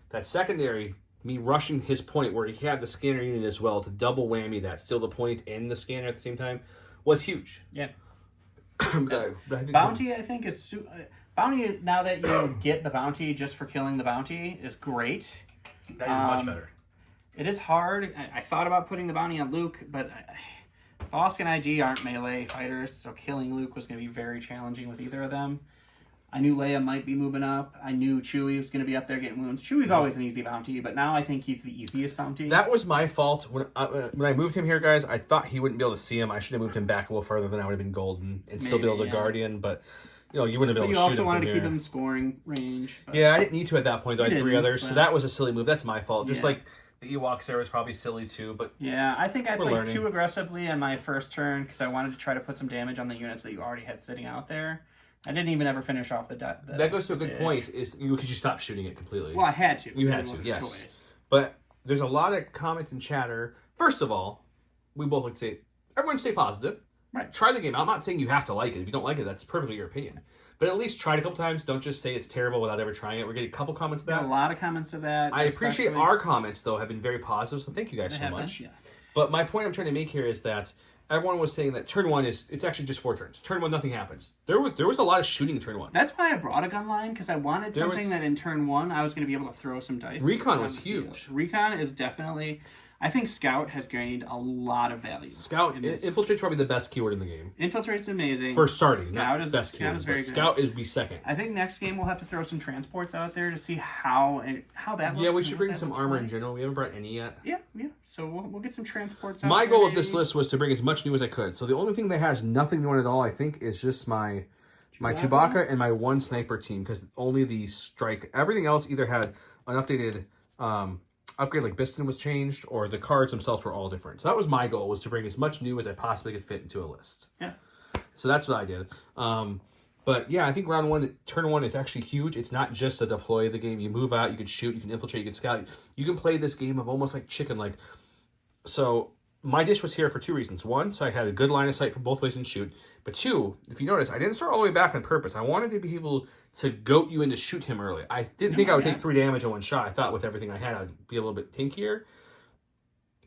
A: that secondary, me rushing his point where he had the scanner unit as well to double whammy that, still the point and the scanner at the same time, was huge.
B: Yeah.
A: Bounty,
B: I think, is... Bounty, now that you get the bounty just for killing the bounty, is great.
A: that is much better.
B: It is hard. I thought about putting the bounty on Luke, but Bosk and IG aren't melee fighters, so killing Luke was going to be very challenging with either of them. I knew Leia might be moving up. I knew Chewie was going to be up there getting wounds. Chewie's always an easy bounty, but now I think he's the easiest bounty.
A: That was my fault. When I moved him here, guys, I thought he wouldn't be able to see him. I should have moved him back a little further, then I would have been golden and still be able to Guardian, but... you wouldn't have been able to shoot him.
B: You also wanted to
A: from
B: keep
A: here.
B: him in scoring range. But
A: Yeah, I didn't need to at that point, though. I had 3
B: didn't,
A: others, so
B: but-
A: that was a silly move. That's my fault. Just
B: Yeah.
A: like the Ewoks there was probably silly, too, but...
B: Yeah, I think I
A: We're
B: played
A: learning.
B: too aggressively on my first turn because I wanted to try to put some damage on the units that you already had sitting out there. I didn't even ever finish off the
A: that goes to a good point, is because you stopped shooting it completely.
B: Well, I had to.
A: You had to, yes. But there's a lot of comments and chatter. First of all, we both like to say, everyone stay positive.
B: Right.
A: Try the game. I'm not saying you have to like it. If you don't like it, that's perfectly your opinion. But at least try it a couple times. Don't just say it's terrible without ever trying it. We're getting a couple comments of that.
B: A lot of comments of that.
A: I appreciate our comments, though, have been very positive, so thank you guys so much.
B: Yeah.
A: But my point I'm trying to make here is that everyone was saying that turn 1 it's actually just 4 turns. Turn 1, nothing happens. There was a lot of shooting in turn 1.
B: That's why I brought a gun line, because I wanted something that in turn 1 I was going to be able to throw some dice.
A: Recon was huge.
B: Recon is definitely... I think Scout has gained a lot of value.
A: Scout, Infiltrate's probably the best keyword in the game.
B: Infiltrate's amazing.
A: For starting,
B: Scout is
A: best
B: Scout
A: keyword,
B: is very good.
A: Scout would be second.
B: I think next game we'll have to throw some transports out there to see how that looks.
A: Yeah, we should bring some armor in general. We haven't brought any yet.
B: Yeah. So we'll get some transports out
A: My
B: there.
A: goal of this list was to bring as much new as I could. So the only thing that has nothing new in it at all, I think, is just my Chewbacca and my 1 sniper team, because only the strike. Everything else either had an updated upgrade, like Biston was changed, or the cards themselves were all different. So that was my goal, was to bring as much new as I possibly could fit into a list.
B: Yeah.
A: So that's what I did. But yeah, I think turn 1 is actually huge. It's not just a deploy of the game. You move out, you can shoot, you can infiltrate, you can scout. You can play this game of almost like chicken. So my dish was here for 2 reasons. 1, so I had a good line of sight from both ways and shoot. But 2, if you notice, I didn't start all the way back on purpose. I wanted to be able to goat you in to shoot him early. I didn't think I would take 3 damage in one shot. I thought with everything I had, I'd be a little bit tinkier.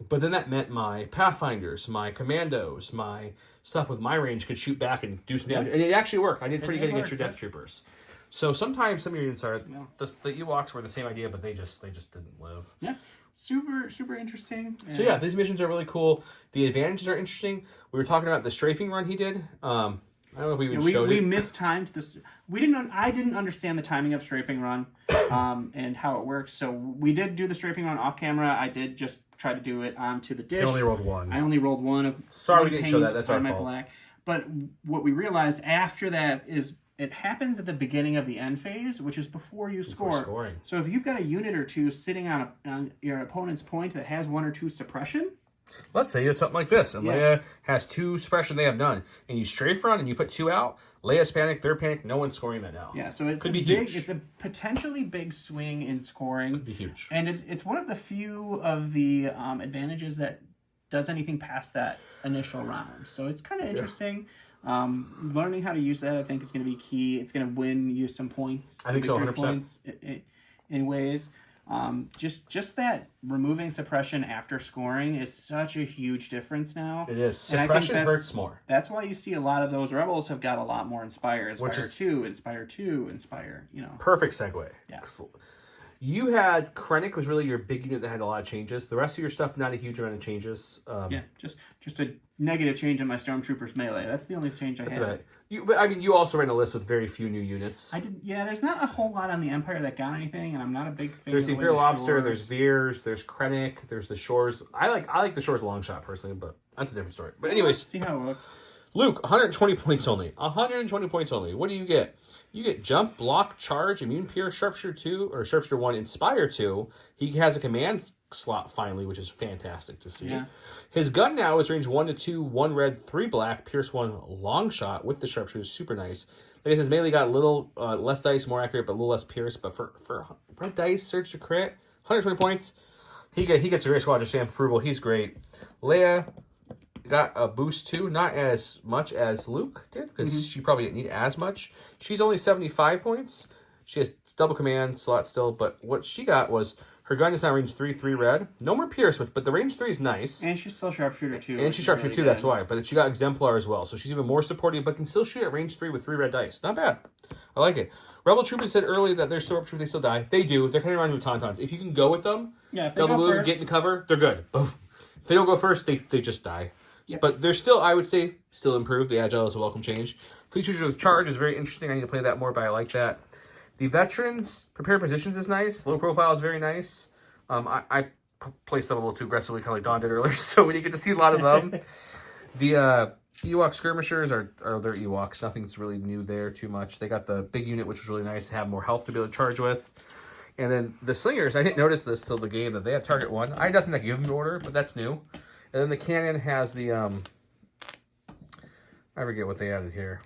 A: But then that meant my Pathfinders, my Commandos, my stuff with my range could shoot back and do some damage. And it actually worked. I did pretty good against your Death Troopers. So sometimes some of your units are... The Ewoks were the same idea, but they just didn't live.
B: Yeah. Super interesting.
A: So yeah, these missions are really cool. The advantages are interesting. We were talking about the strafing run he did. I don't know if we even showed it.
B: We mistimed this. I didn't understand the timing of strafing run, and how it works. So we did do the strafing run off camera. I did just try to do it onto the dish.
A: You only rolled 1.
B: I only rolled 1 of.
A: Sorry, we didn't show that. That's our fault.
B: Black. But what we realized after that is it happens at the beginning of the end phase, which is before you score.
A: Scoring.
B: So if you've got a unit or two sitting on your opponent's point that has 1 or 2 suppression.
A: Let's say it's something like this, and Leia has 2 suppression, they have none, and you strafe run and you put 2 out. Leia's panic, they're panic, no one's scoring that now.
B: Yeah, so it could be huge. It's a potentially big swing in scoring.
A: Could be huge,
B: and it's one of the few of the advantages that does anything past that initial round. So it's kind of interesting. Learning how to use that, I think, is going to be key. It's going to win you some points.
A: I think so, 100%.
B: Points in ways. Just that removing suppression after scoring is such a huge difference now.
A: It is. Suppression hurts more.
B: That's why you see a lot of those rebels have got a lot more Inspire. Inspire 2, Inspire,
A: Perfect segue.
B: Yeah.
A: You had Krennic was really your big unit that had a lot of changes. The rest of your stuff, not a huge amount of changes.
B: Just a negative change in my Stormtroopers melee. That's the only change I had.
A: You also ran a list with very few new units.
B: I did. Yeah, there's not a whole lot on the Empire that got anything, and I'm not a big fan.
A: There's the Imperial Officer. There's Veers. There's Krennic. There's the Shores. I like the Shores long shot personally, but that's a different story. But anyways,
B: let's see how it looks.
A: Luke, 120 points only. 120 points only. What do you get? You get Jump, Block, Charge, Immune Pierce, Sharpshooter 2, or Sharpshooter 1, Inspire 2. He has a command slot finally, which is fantastic to see.
B: Yeah.
A: His gun now is range 1 to 2, 1 red, 3 black, Pierce 1 long shot with the Sharpshooter. Super nice. Like I said, mainly got a little less dice, more accurate, but a little less Pierce. But for red dice, Surge to crit, 120 points. He gets a great squadron stamp approval. He's great. Leia got a boost too, not as much as Luke did, because she probably didn't need as much. She's only 75 points. She has double command slot still, but what she got was her gun is now range 3, 3 red. No more Pierce, but the range 3 is nice.
B: And she's still Sharpshooter 2.
A: And she's Sharpshooter 2, that's why. But she got Exemplar as well, so she's even more supportive, but can still shoot at range 3 with 3 red dice. Not bad. I like it. Rebel Troopers said earlier that they're still Troopers, they still die. They do. They're kind of around with Tauntauns. If you can go with them,
B: if
A: they'll move and get into cover, they're good. But if they don't go first, they just die. Yep. But they're still, I would say, still improved. The Agile is a welcome change. Fleet Cruiser with Charge is very interesting. I need to play that more, but I like that. The Veterans, Prepared Positions is nice. Low Profile is very nice. I placed them a little too aggressively, kind of like Don did earlier, so we didn't get to see a lot of them. The Ewok Skirmishers are their Ewoks. Nothing's really new there too much. They got the big unit, which was really nice to have more health to be able to charge with. And then the Slingers, I didn't notice this till the game, that they have Target 1. I had nothing to give them to order, but that's new. And then the cannon has the, I forget what they added here.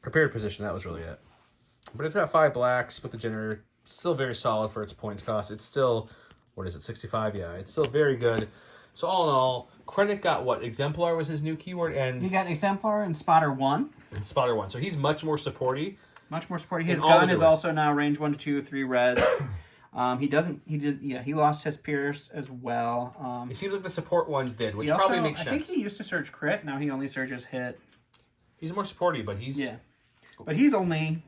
A: prepared position. That was really it. But it's got 5 blacks with the generator. Still very solid for its points cost. It's still, what is it, 65? Yeah, it's still very good. So all in all, Krennic got what? Exemplar was his new keyword, and
B: He got Exemplar and Spotter 1.
A: Spotter 1. So he's much more supporty.
B: Much more sporty. His
A: all the
B: gun is
A: doors.
B: also now range 1 to 2, 3 reds. He lost his Pierce as well.
A: It seems like the support ones did, which
B: He
A: probably
B: also,
A: makes
B: I
A: sense.
B: think he used to surge crit. Now he only surges hit.
A: He's more supporty, but he's...
B: Yeah. But he's only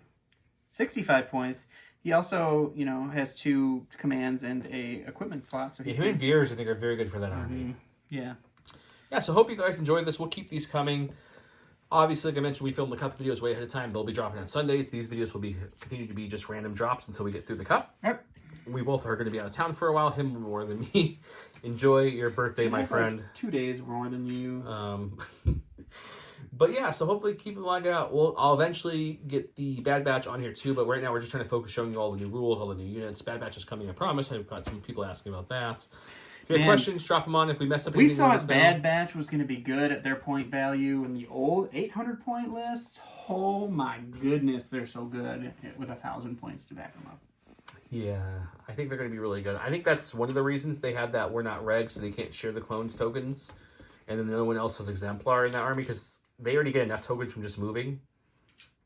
B: 65 points. He also, has 2 commands and a equipment slot. So he
A: him and Veers, I think, are very good for that army.
B: Yeah.
A: Yeah, so hope you guys enjoyed this. We'll keep these coming. Obviously, like I mentioned, we filmed the Cup videos way ahead of time. They'll be dropping on Sundays. These videos will continue to be just random drops until we get through the Cup.
B: Yep.
A: We both are going to be out of town for a while. Him more than me. Enjoy your birthday, my friend.
B: 2 days more than you.
A: But yeah, so hopefully keep it logged out. I'll eventually get the Bad Batch on here too, but right now we're just trying to focus showing you all the new rules, all the new units. Bad Batch is coming, I promise. I've got some people asking about that. If you have questions, drop them on. If we mess up
B: We
A: anything, let us
B: thought
A: know.
B: Bad Batch was going to be good at their point value in the old 800 point list. Oh my goodness, they're so good with 1,000 points to back them up.
A: Yeah, I think they're going to be really good. I think that's one of the reasons they have that we're not reg, so they can't share the clones tokens. And then no one else has Exemplar in that army because they already get enough tokens from just moving.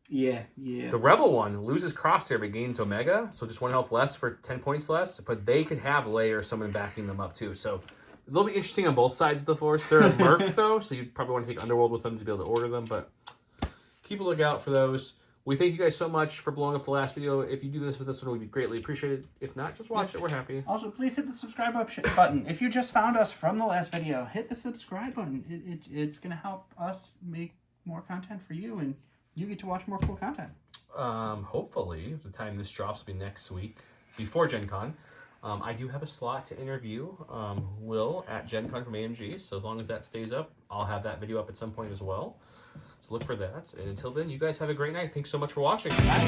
B: Yeah.
A: The Rebel one loses Crosshair but gains Omega, so just 1 health less for 10 points less. But they could have Leia or someone backing them up too. So they'll be interesting on both sides of the Force. They're a merc though, so you probably want to take Underworld with them to be able to order them. But keep a lookout for those. We thank you guys so much for blowing up the last video. If you do this with this one, we'd be greatly appreciated. If not, just watch it. We're happy.
B: Also, please hit the subscribe button. If you just found us from the last video, hit the subscribe button. It's going to help us make more content for you, and you get to watch more cool content.
A: Hopefully, the time this drops will be next week, before Gen Con. I do have a slot to interview Will at Gen Con from AMG, so as long as that stays up, I'll have that video up at some point as well. So look for that. And until then, you guys have a great night. Thanks so much for watching.
B: Bye.